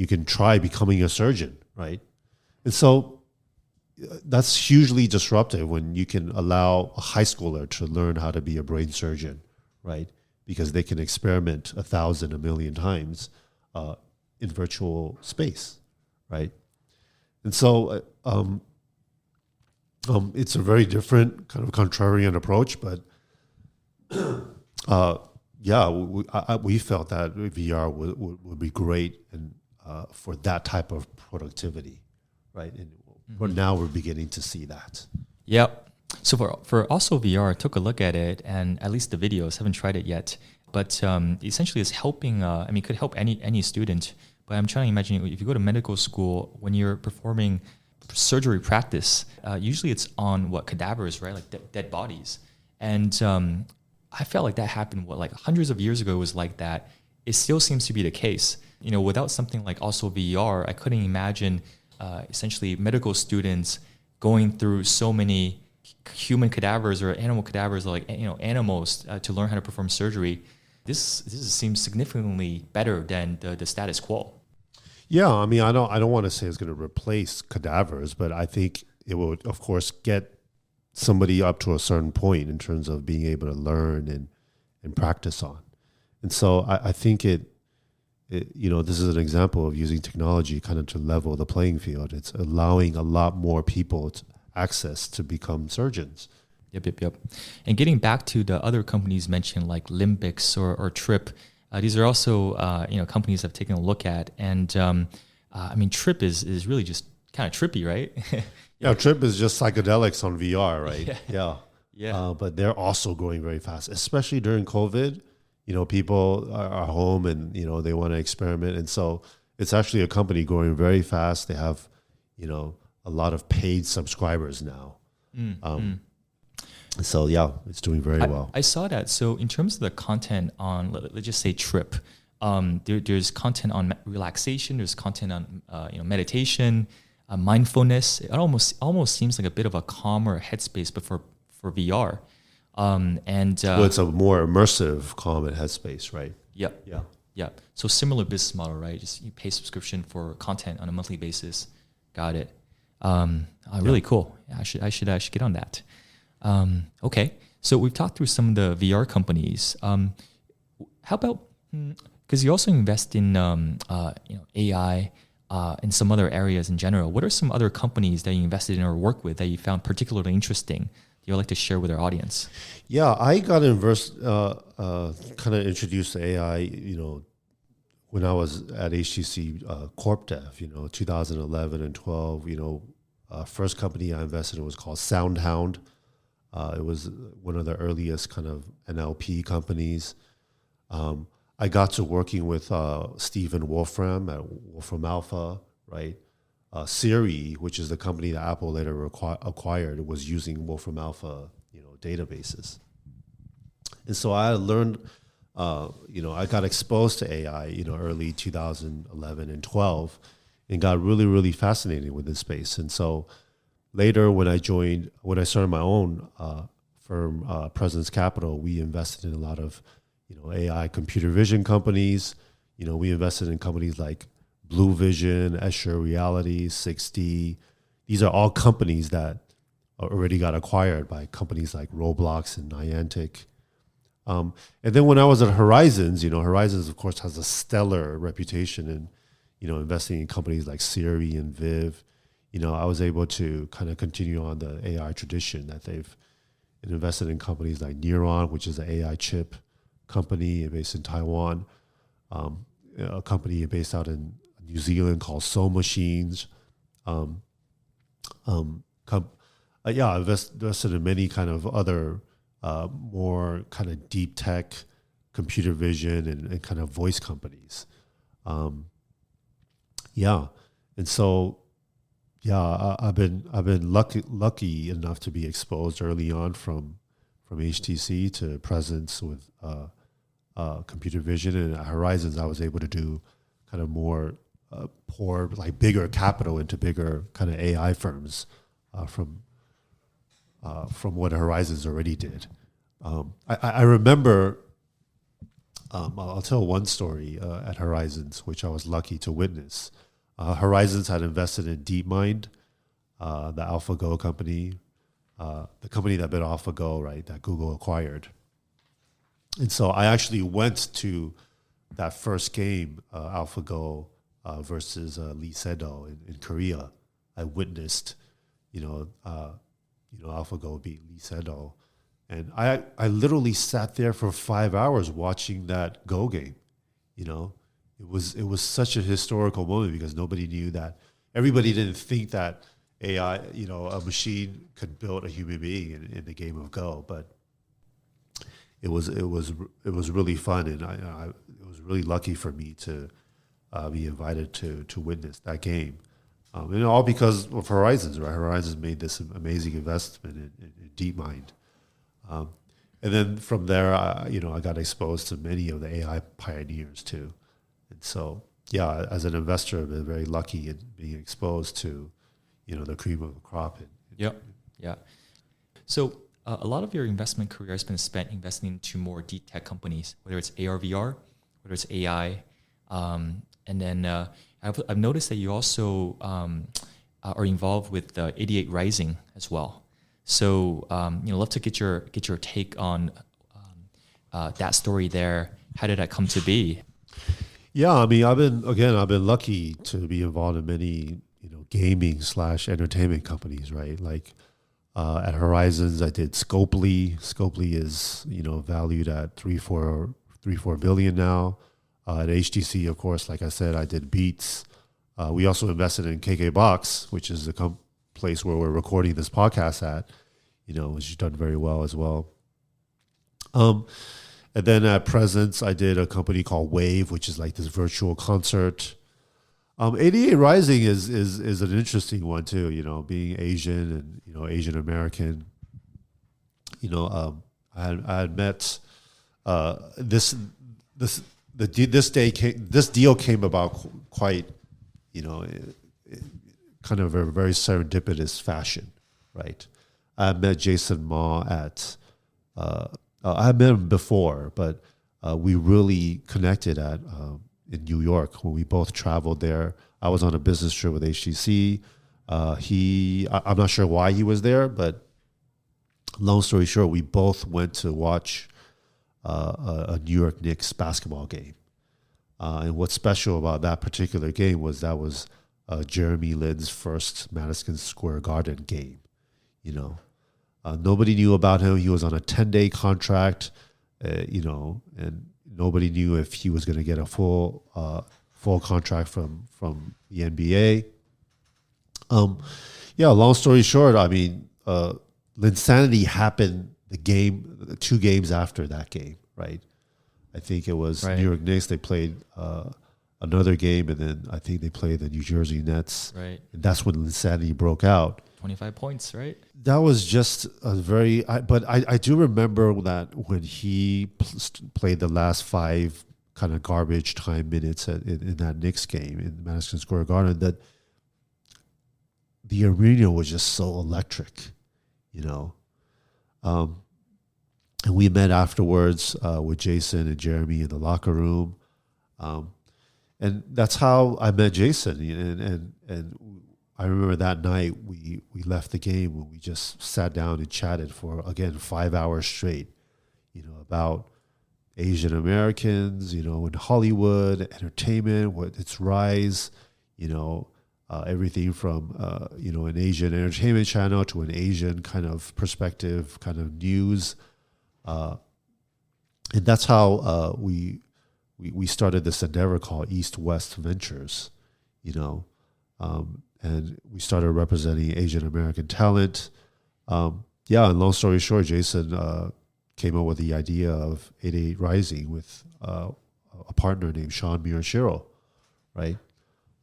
can try becoming a surgeon, right? And so that's hugely disruptive when you can allow a high schooler to learn how to be a brain surgeon, right? Because they can experiment 1,000, 1,000,000 times in virtual space, right? And so it's a very different kind of contrarian approach, but we felt that VR would be great and for that type of productivity, right? And now we're beginning to see that.
Yep. So for also VR, I took a look at it, and at least the videos, haven't tried it yet. But essentially, it's helping. It could help any student. But I'm trying to imagine, if you go to medical school, when you're performing surgery practice, usually it's on cadavers, right? Like dead bodies. And I felt like that happened hundreds of years ago. It was like that. It still seems to be the case. Without something like also VR, I couldn't imagine essentially medical students going through so many human cadavers or animal cadavers, animals, to learn how to perform surgery. This seems significantly better than the status quo.
Yeah, I don't want to say it's going to replace cadavers, but I think it will, of course, get somebody up to a certain point in terms of being able to learn and practice on. And so I think this is an example of using technology kind of to level the playing field. It's allowing a lot more people access to become surgeons.
Yep. And getting back to the other companies mentioned, like Limbics or Trip, these are also companies I've taken a look at. And Trip is really just kind of trippy, right?
Yeah, Trip is just psychedelics on VR, right?
Yeah.
But they're also growing very fast, especially during COVID. People are home and, they want to experiment. And so it's actually a company growing very fast. They have, a lot of paid subscribers now. So, yeah, it's doing very well.
I saw that. So in terms of the content on, let's just say Trip, there's content on relaxation. There's content on, meditation, mindfulness. It almost seems like a bit of a calmer headspace, but for VR.
Well, it's a more immersive calm and headspace, right?
Yep.
Yeah.
Yeah. So similar business model, right? Just you pay subscription for content on a monthly basis. Got it. Really cool. Yeah, I should get on that. Okay. So we've talked through some of the VR companies. How about because you also invest in AI and some other areas in general. What are some other companies that you invested in or work with that you found particularly interesting? You'd like to share with our audience?
Yeah, I got kind of introduced to AI, when I was at HTC Corp Dev, 2011 and 12. First company I invested in was called SoundHound. It was one of the earliest kind of NLP companies. I got to working with Stephen Wolfram at Wolfram Alpha, right? Siri, which is the company that Apple later acquired, was using Wolfram Alpha, databases. And so I learned, I got exposed to AI, early 2011 and 12, and got really, really fascinated with this space. And so later, when I started my own firm, Presence Capital, we invested in a lot of, AI computer vision companies. We invested in companies like Blue Vision, Escher Reality, 6D. These are all companies that already got acquired by companies like Roblox and Niantic. And then when I was at Horizons, Horizons, of course, has a stellar reputation in, investing in companies like Siri and Vive. I was able to kind of continue on the AI tradition that they've invested in companies like Kneron, which is an AI chip company based in Taiwan, a company based out in New Zealand called Soul Machines. I invested in many kind of other more kind of deep tech, computer vision, and kind of voice companies. And so I've been lucky enough to be exposed early on from HTC to Presence with computer vision, and at Horizons I was able to do kind of more pour like bigger capital into bigger kind of AI firms from what Horizons already did. I remember, I'll tell one story at Horizons, which I was lucky to witness. Horizons had invested in DeepMind, the AlphaGo company, the company that built AlphaGo, right, that Google acquired. And so I actually went to that first game, AlphaGo versus Lee Sedol in Korea. I witnessed, AlphaGo beat Lee Sedol. And I literally sat there for 5 hours watching that Go game. It was such a historical moment because nobody knew that. Everybody didn't think that AI, a machine could build a human being in the game of Go, but it was really fun, and it was really lucky for me to be invited to witness that game, and all because of Horizons. Right, Horizons made this amazing investment in DeepMind, and then from there, I got exposed to many of the AI pioneers too, and so as an investor, I've been very lucky in being exposed to, the cream of the crop.
Yep. Yeah. So a lot of your investment career has been spent investing into more deep tech companies, whether it's AR, VR, whether it's AI. And then I've noticed that you also are involved with 88 Rising as well. So love to get your take on that story there. How did that come to be?
Yeah, I mean, I've been lucky to be involved in many gaming / entertainment companies, right? Like at Horizons, I did Scopely. Scopely is valued at 3-4 billion now. At HTC, of course, like I said, I did Beats. We also invested in KKBOX, which is the place where we're recording this podcast at, which has done very well as well. And then at Presence, I did a company called Wave, which is like this virtual concert. 88 Rising is an interesting one too, being Asian and Asian American. I had met this deal came about quite kind of a very serendipitous fashion, right? I met Jason Ma at I had met him before, but we really connected in New York when we both traveled there. I was on a business trip with HTC. I'm not sure why he was there, but long story short, we both went to watch a New York Knicks basketball game. And what's special about that particular game was Jeremy Lin's first Madison Square Garden game. Nobody knew about him. He was on a 10-day contract, and nobody knew if he was going to get a full contract from the NBA. Long story short, I mean, Linsanity happened 2 games after that game, right? I think it was New York Knicks. They played another game, and then I think they played the New Jersey Nets.
Right.
And that's when Linsanity broke out.
25 points, right?
That was just but I do remember that when he played the last 5 kind of garbage time minutes in that Knicks game in Madison Square Garden, that the arena was just so electric, and we met afterwards with Jason and Jeremy in the locker room. And that's how I met Jason. And I remember that night we left the game when we just sat down and chatted for, again, 5 hours straight, about Asian Americans, in Hollywood, entertainment, what its rise, everything from, an Asian entertainment channel to an Asian kind of perspective, kind of news. And that's how we started this endeavor called East-West Ventures, and we started representing Asian American talent. And long story short, Jason came up with the idea of 88 Rising with a partner named Sean Miyashiro, right?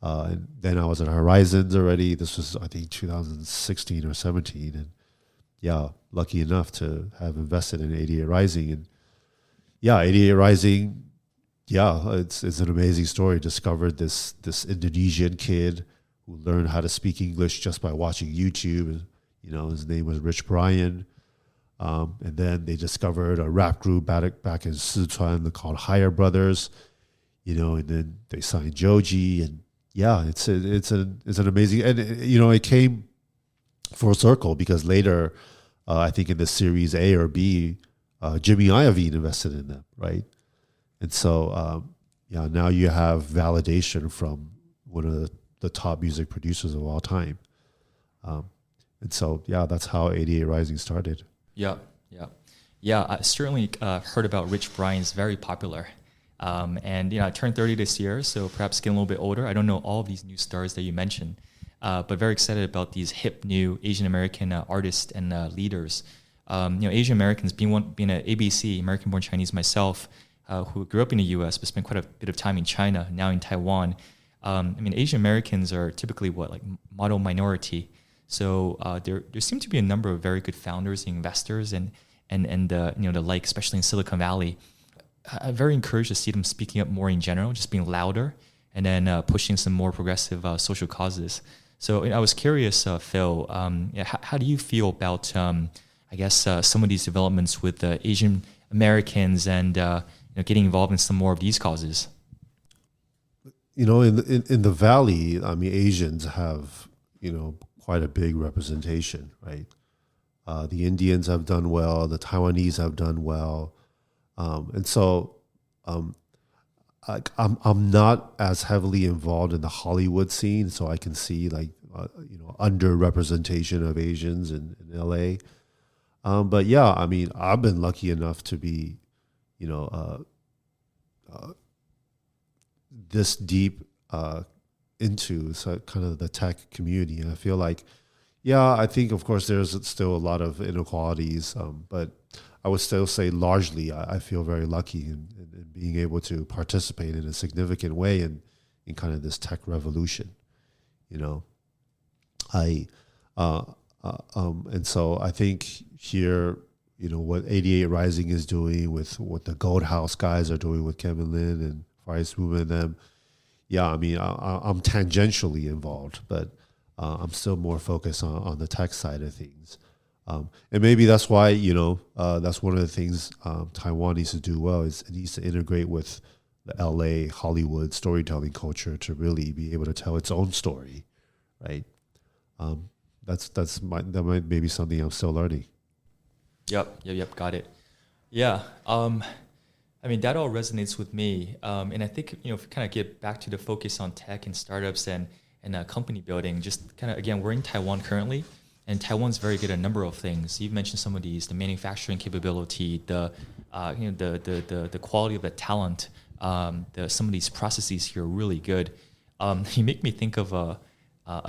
And then I was at Horizons already. This was, I think, 2016 or 17. And lucky enough to have invested in 88 Rising. And 88 Rising, it's an amazing story. Discovered this Indonesian kid who learned how to speak English just by watching YouTube. And, his name was Rich Brian. And then they discovered a rap group back in Sichuan called Higher Brothers, and then they signed Joji. And it's an amazing, and it came full circle because later, I think in the series A or B, Jimmy Iovine invested in them, right? And so, now you have validation from one of the top music producers of all time. And so, that's how 88 Rising started.
Yeah. I certainly heard about Rich Brian's very popular. And, I turned 30 this year, so perhaps getting a little bit older. I don't know all of these new stars that you mentioned, but very excited about these hip new Asian American artists and leaders. Asian Americans, being an ABC, American-born Chinese myself, who grew up in the U.S. but spent quite a bit of time in China, now in Taiwan. Asian Americans are typically model minority. So there seem to be a number of very good founders and investors and the like, especially in Silicon Valley. I'm very encouraged to see them speaking up more in general, just being louder, and then pushing some more progressive social causes. So I was curious, Phil, how do you feel about, some of these developments with Asian Americans and getting involved in some more of these causes?
In the Valley, Asians have, quite a big representation, right? The Indians have done well. The Taiwanese have done well. And so I'm not as heavily involved in the Hollywood scene, so I can see underrepresentation of Asians in LA. But I've been lucky enough to be, this deep into kind of the tech community, and I feel like, I think of course there's still a lot of inequalities, but I would still say largely I feel very lucky in being able to participate in a significant way in kind of this tech revolution, and so I think here, what 88 Rising is doing with what the Gold House guys are doing with Kevin Lin and Far East Movement and them, I'm tangentially involved, but I'm still more focused on the tech side of things. And maybe that's why, that's one of the things Taiwan needs to do well is it needs to integrate with the LA, Hollywood storytelling culture to really be able to tell its own story, right? That might maybe something I'm still learning.
Yep. Got it. Yeah. I mean, that all resonates with me. And I think, if we kind of get back to the focus on tech and startups and company building, just kind of, again, we're in Taiwan currently, and Taiwan's very good at a number of things. You've mentioned some of these, the manufacturing capability, the quality of the talent, some of these processes here are really good. You make me think of a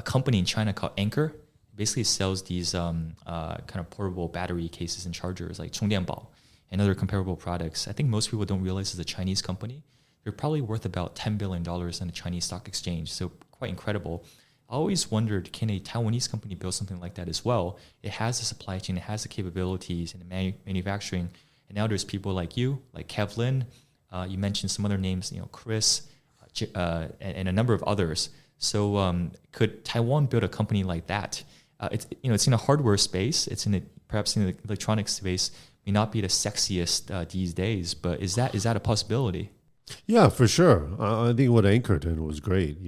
company in China called Anker. Basically sells these kind of portable battery cases and chargers like 充电宝and other comparable products. I think most people don't realize it's a Chinese company. They're probably worth about $10 billion on the Chinese stock exchange, so quite incredible. I always wondered, can a Taiwanese company build something like that as well? It has the supply chain, it has the capabilities and the manufacturing, and now there's people like you, like Kevlin. You mentioned some other names, Chris, and a number of others. So could Taiwan build a company like that? It's in a hardware space. It's perhaps in the electronics space. May not be the sexiest these days, but is that a possibility?
Yeah, for sure. I think what Anker did was great.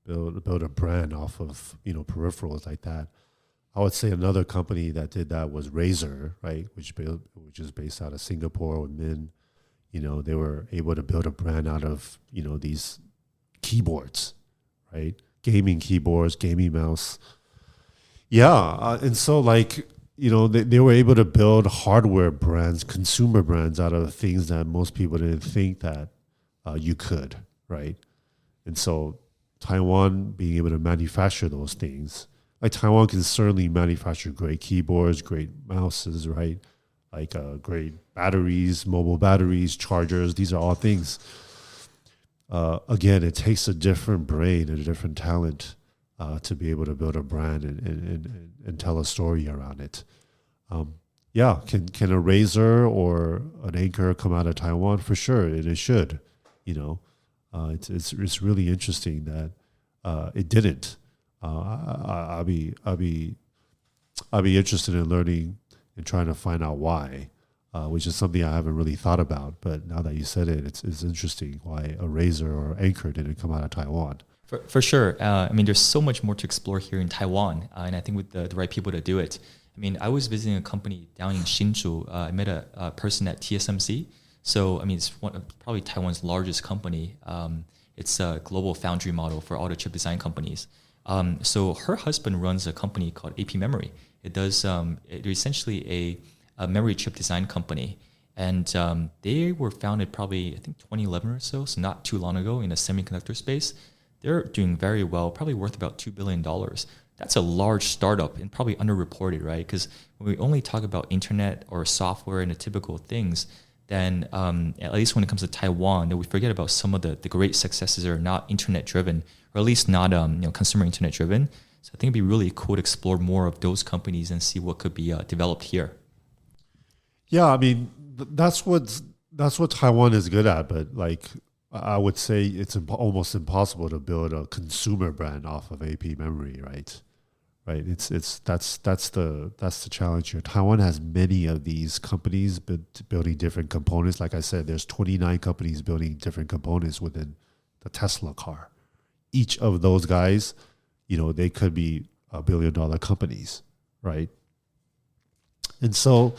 Build a brand off of peripherals like that. I would say another company that did that was Razer, right? Which is based out of Singapore with Min. They were able to build a brand out of these keyboards, right? Gaming keyboards, gaming mouse. Yeah, and so they were able to build hardware brands, consumer brands out of things that most people didn't think that you could, right? And so Taiwan being able to manufacture those things, like Taiwan can certainly manufacture great keyboards, great mouses, right? Like great batteries, mobile batteries, chargers. These are all things. Again, it takes a different brain and a different talent to be able to build a brand and tell a story around it. Can a Razer or an Anker come out of Taiwan? For sure, and it should. It's really interesting that it didn't. I'll be interested in learning and trying to find out why, which is something I haven't really thought about. But now that you said it, it's interesting why a Razer or Anker didn't come out of Taiwan.
For sure. I mean, there's so much more to explore here in Taiwan, and I think with the right people to do it. I mean, I was visiting a company down in Hsinchu. I met a person at TSMC. So, I mean, it's probably Taiwan's largest company. It's a global foundry model for all the chip design companies. So her husband runs a company called AP Memory. They're essentially a memory chip design company. And they were founded probably, I think, 2011 or so not too long ago in the semiconductor space. They're doing very well, probably worth about $2 billion. That's a large startup and probably underreported, right? Because when we only talk about internet or software and the typical things, then at least when it comes to Taiwan, then we forget about some of the great successes that are not internet driven, or at least not consumer internet driven. So I think it'd be really cool to explore more of those companies and see what could be developed here.
Yeah, I mean that's what Taiwan is good at, but I would say it's almost impossible to build a consumer brand off of AP Memory, right? Right. That's the challenge here. Taiwan has many of these companies building different components. Like I said, there's 29 companies building different components within the Tesla car. Each of those guys, they could be $1 billion companies, right? And so,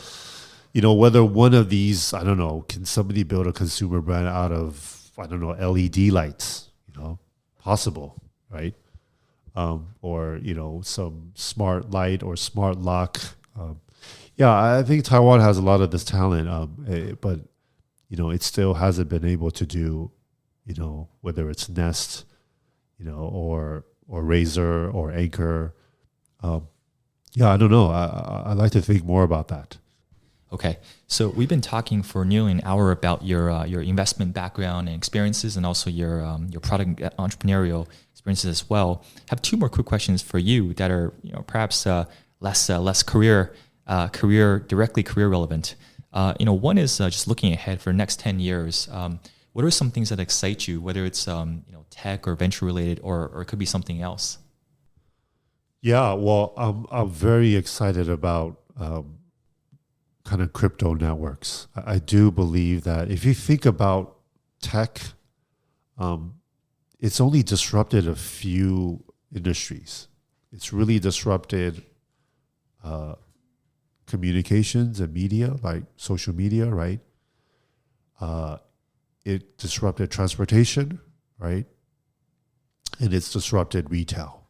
whether one of these, I don't know, can somebody build a consumer brand out of, I don't know, LED lights, possible, right? Or, some smart light or smart lock. I think Taiwan has a lot of this talent, but, it still hasn't been able to do, whether it's Nest, or Razer or Anker. I don't know. I'd like to think more about that.
Okay, so we've been talking for nearly an hour about your investment background and experiences, and also your product entrepreneurial experiences as well. I have two more quick questions for you that are perhaps less career relevant. One is just looking ahead for the next 10 years. What are some things that excite you, whether it's tech or venture related, or it could be something else?
Yeah, well, I'm very excited about kind of crypto networks. I do believe that if you think about tech, it's only disrupted a few industries. It's really disrupted communications and media, like social media, right? It disrupted transportation, right? And it's disrupted retail,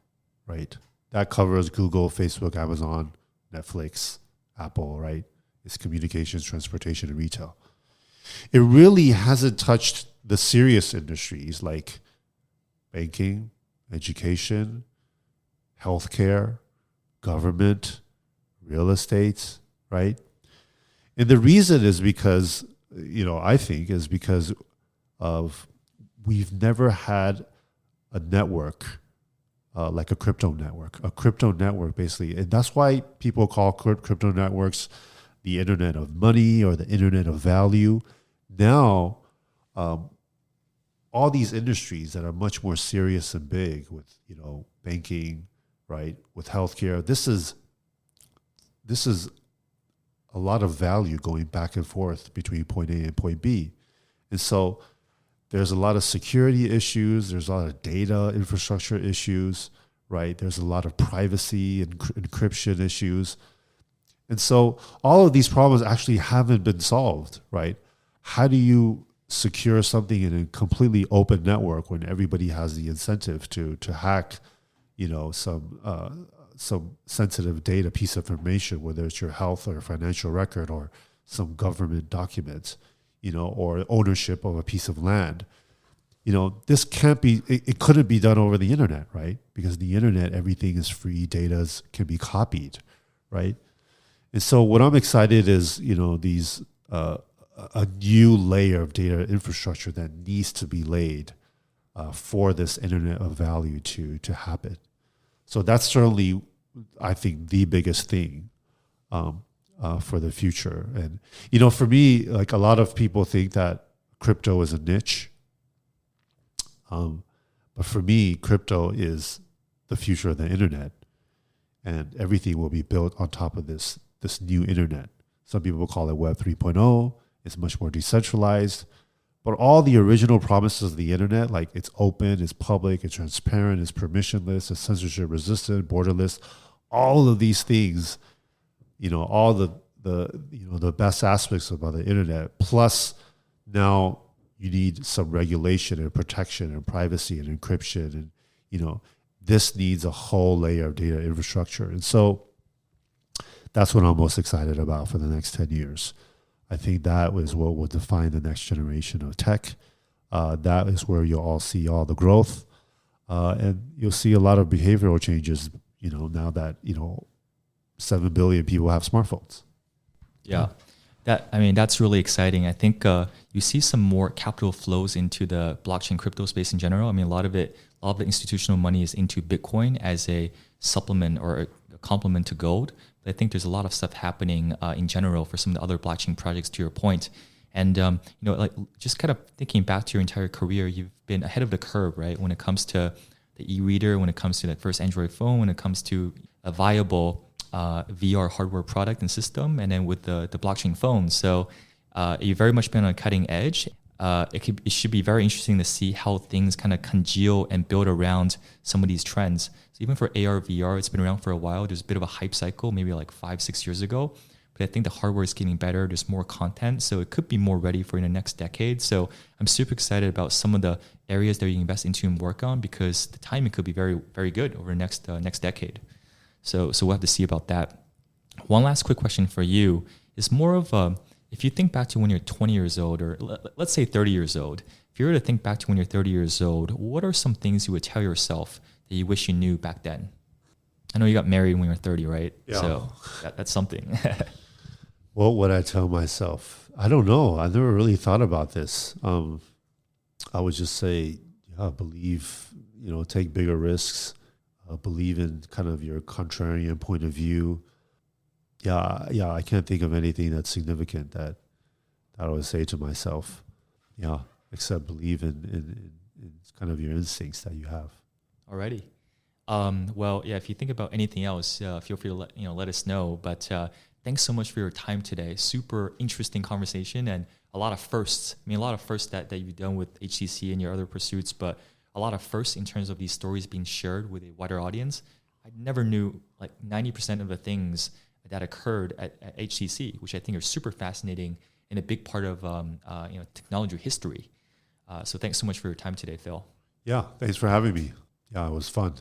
right? That covers Google, Facebook, Amazon, Netflix, Apple, right? It's communications, transportation, and retail. It really hasn't touched the serious industries like banking, education, healthcare, government, real estate, right? And the reason is because, I think is because of we've never had a network like a crypto network. A crypto network, basically. And that's why people call crypto networks the internet of money or the internet of value. Now, all these industries that are much more serious and big with, banking, right, with healthcare, this is a lot of value going back and forth between point A and point B. And so there's a lot of security issues. There's a lot of data infrastructure issues, right? There's a lot of privacy and encryption issues. And so all of these problems actually haven't been solved, right? How do you secure something in a completely open network when everybody has the incentive to hack, some sensitive data piece of information, whether it's your health or financial record or some government document, or ownership of a piece of land. This can't be, it couldn't be done over the internet, right? Because the internet, everything is free, data can be copied, right? And so what I'm excited is, these, a new layer of data infrastructure that needs to be laid for this internet of value to happen. So that's certainly, I think, the biggest thing for the future. And, for me, like a lot of people think that crypto is a niche. But for me, crypto is the future of the internet. And everything will be built on top of this new internet. Some people call it Web 3.0. It's much more decentralized. But all the original promises of the internet, like it's open, it's public, it's transparent, it's permissionless, it's censorship resistant, borderless, all of these things, all the best aspects about the internet, plus now you need some regulation and protection and privacy and encryption. And, this needs a whole layer of data infrastructure. And so that's what I'm most excited about for the next 10 years. I think that is what will define the next generation of tech. That is where you'll all see all the growth. And you'll see a lot of behavioral changes, now that, 7 billion people have smartphones.
Yeah. That's really exciting. I think you see some more capital flows into the blockchain crypto space in general. A lot of the institutional money is into Bitcoin as a supplement or a complement to gold. But I think there's a lot of stuff happening in general for some of the other blockchain projects, to your point. And just kind of thinking back to your entire career, you've been ahead of the curve, right? When it comes to the e-reader, when it comes to that first Android phone, when it comes to a viable VR hardware product and system, and then with the blockchain phone. So you've very much been on a cutting edge. It should be very interesting to see how things kind of congeal and build around some of these trends. So even for AR, VR, it's been around for a while. There's a bit of a hype cycle, maybe like 5-6 years ago. But I think the hardware is getting better. There's more content, so it could be more ready for in the next decade. So I'm super excited about some of the areas that you invest into and work on, because the timing could be very, very good over the next decade. So we'll have to see about that. One last quick question for you is more of if you think back to when you're 20 years old, or let's say 30 years old, if you were to think back to when you're 30 years old, what are some things you would tell yourself that you wish you knew back then? I know you got married when you were 30, right? Yeah. So that's something.
What would I tell myself? I don't know. I never really thought about this. I would just say, believe, take bigger risks. Believe in kind of your contrarian point of view. Yeah, I can't think of anything that's significant that I would say to myself. Yeah, except believe in kind of your instincts that you have.
Alrighty. Well, yeah. If you think about anything else, feel free to let us know. But thanks so much for your time today. Super interesting conversation and a lot of firsts. I mean, a lot of firsts that you've done with HTC and your other pursuits, but a lot of firsts in terms of these stories being shared with a wider audience. I never knew like 90% of the things that occurred at HTC, which I think are super fascinating and a big part of technology history. So thanks so much for your time today, Phil.
Yeah, thanks for having me. Yeah, it was fun.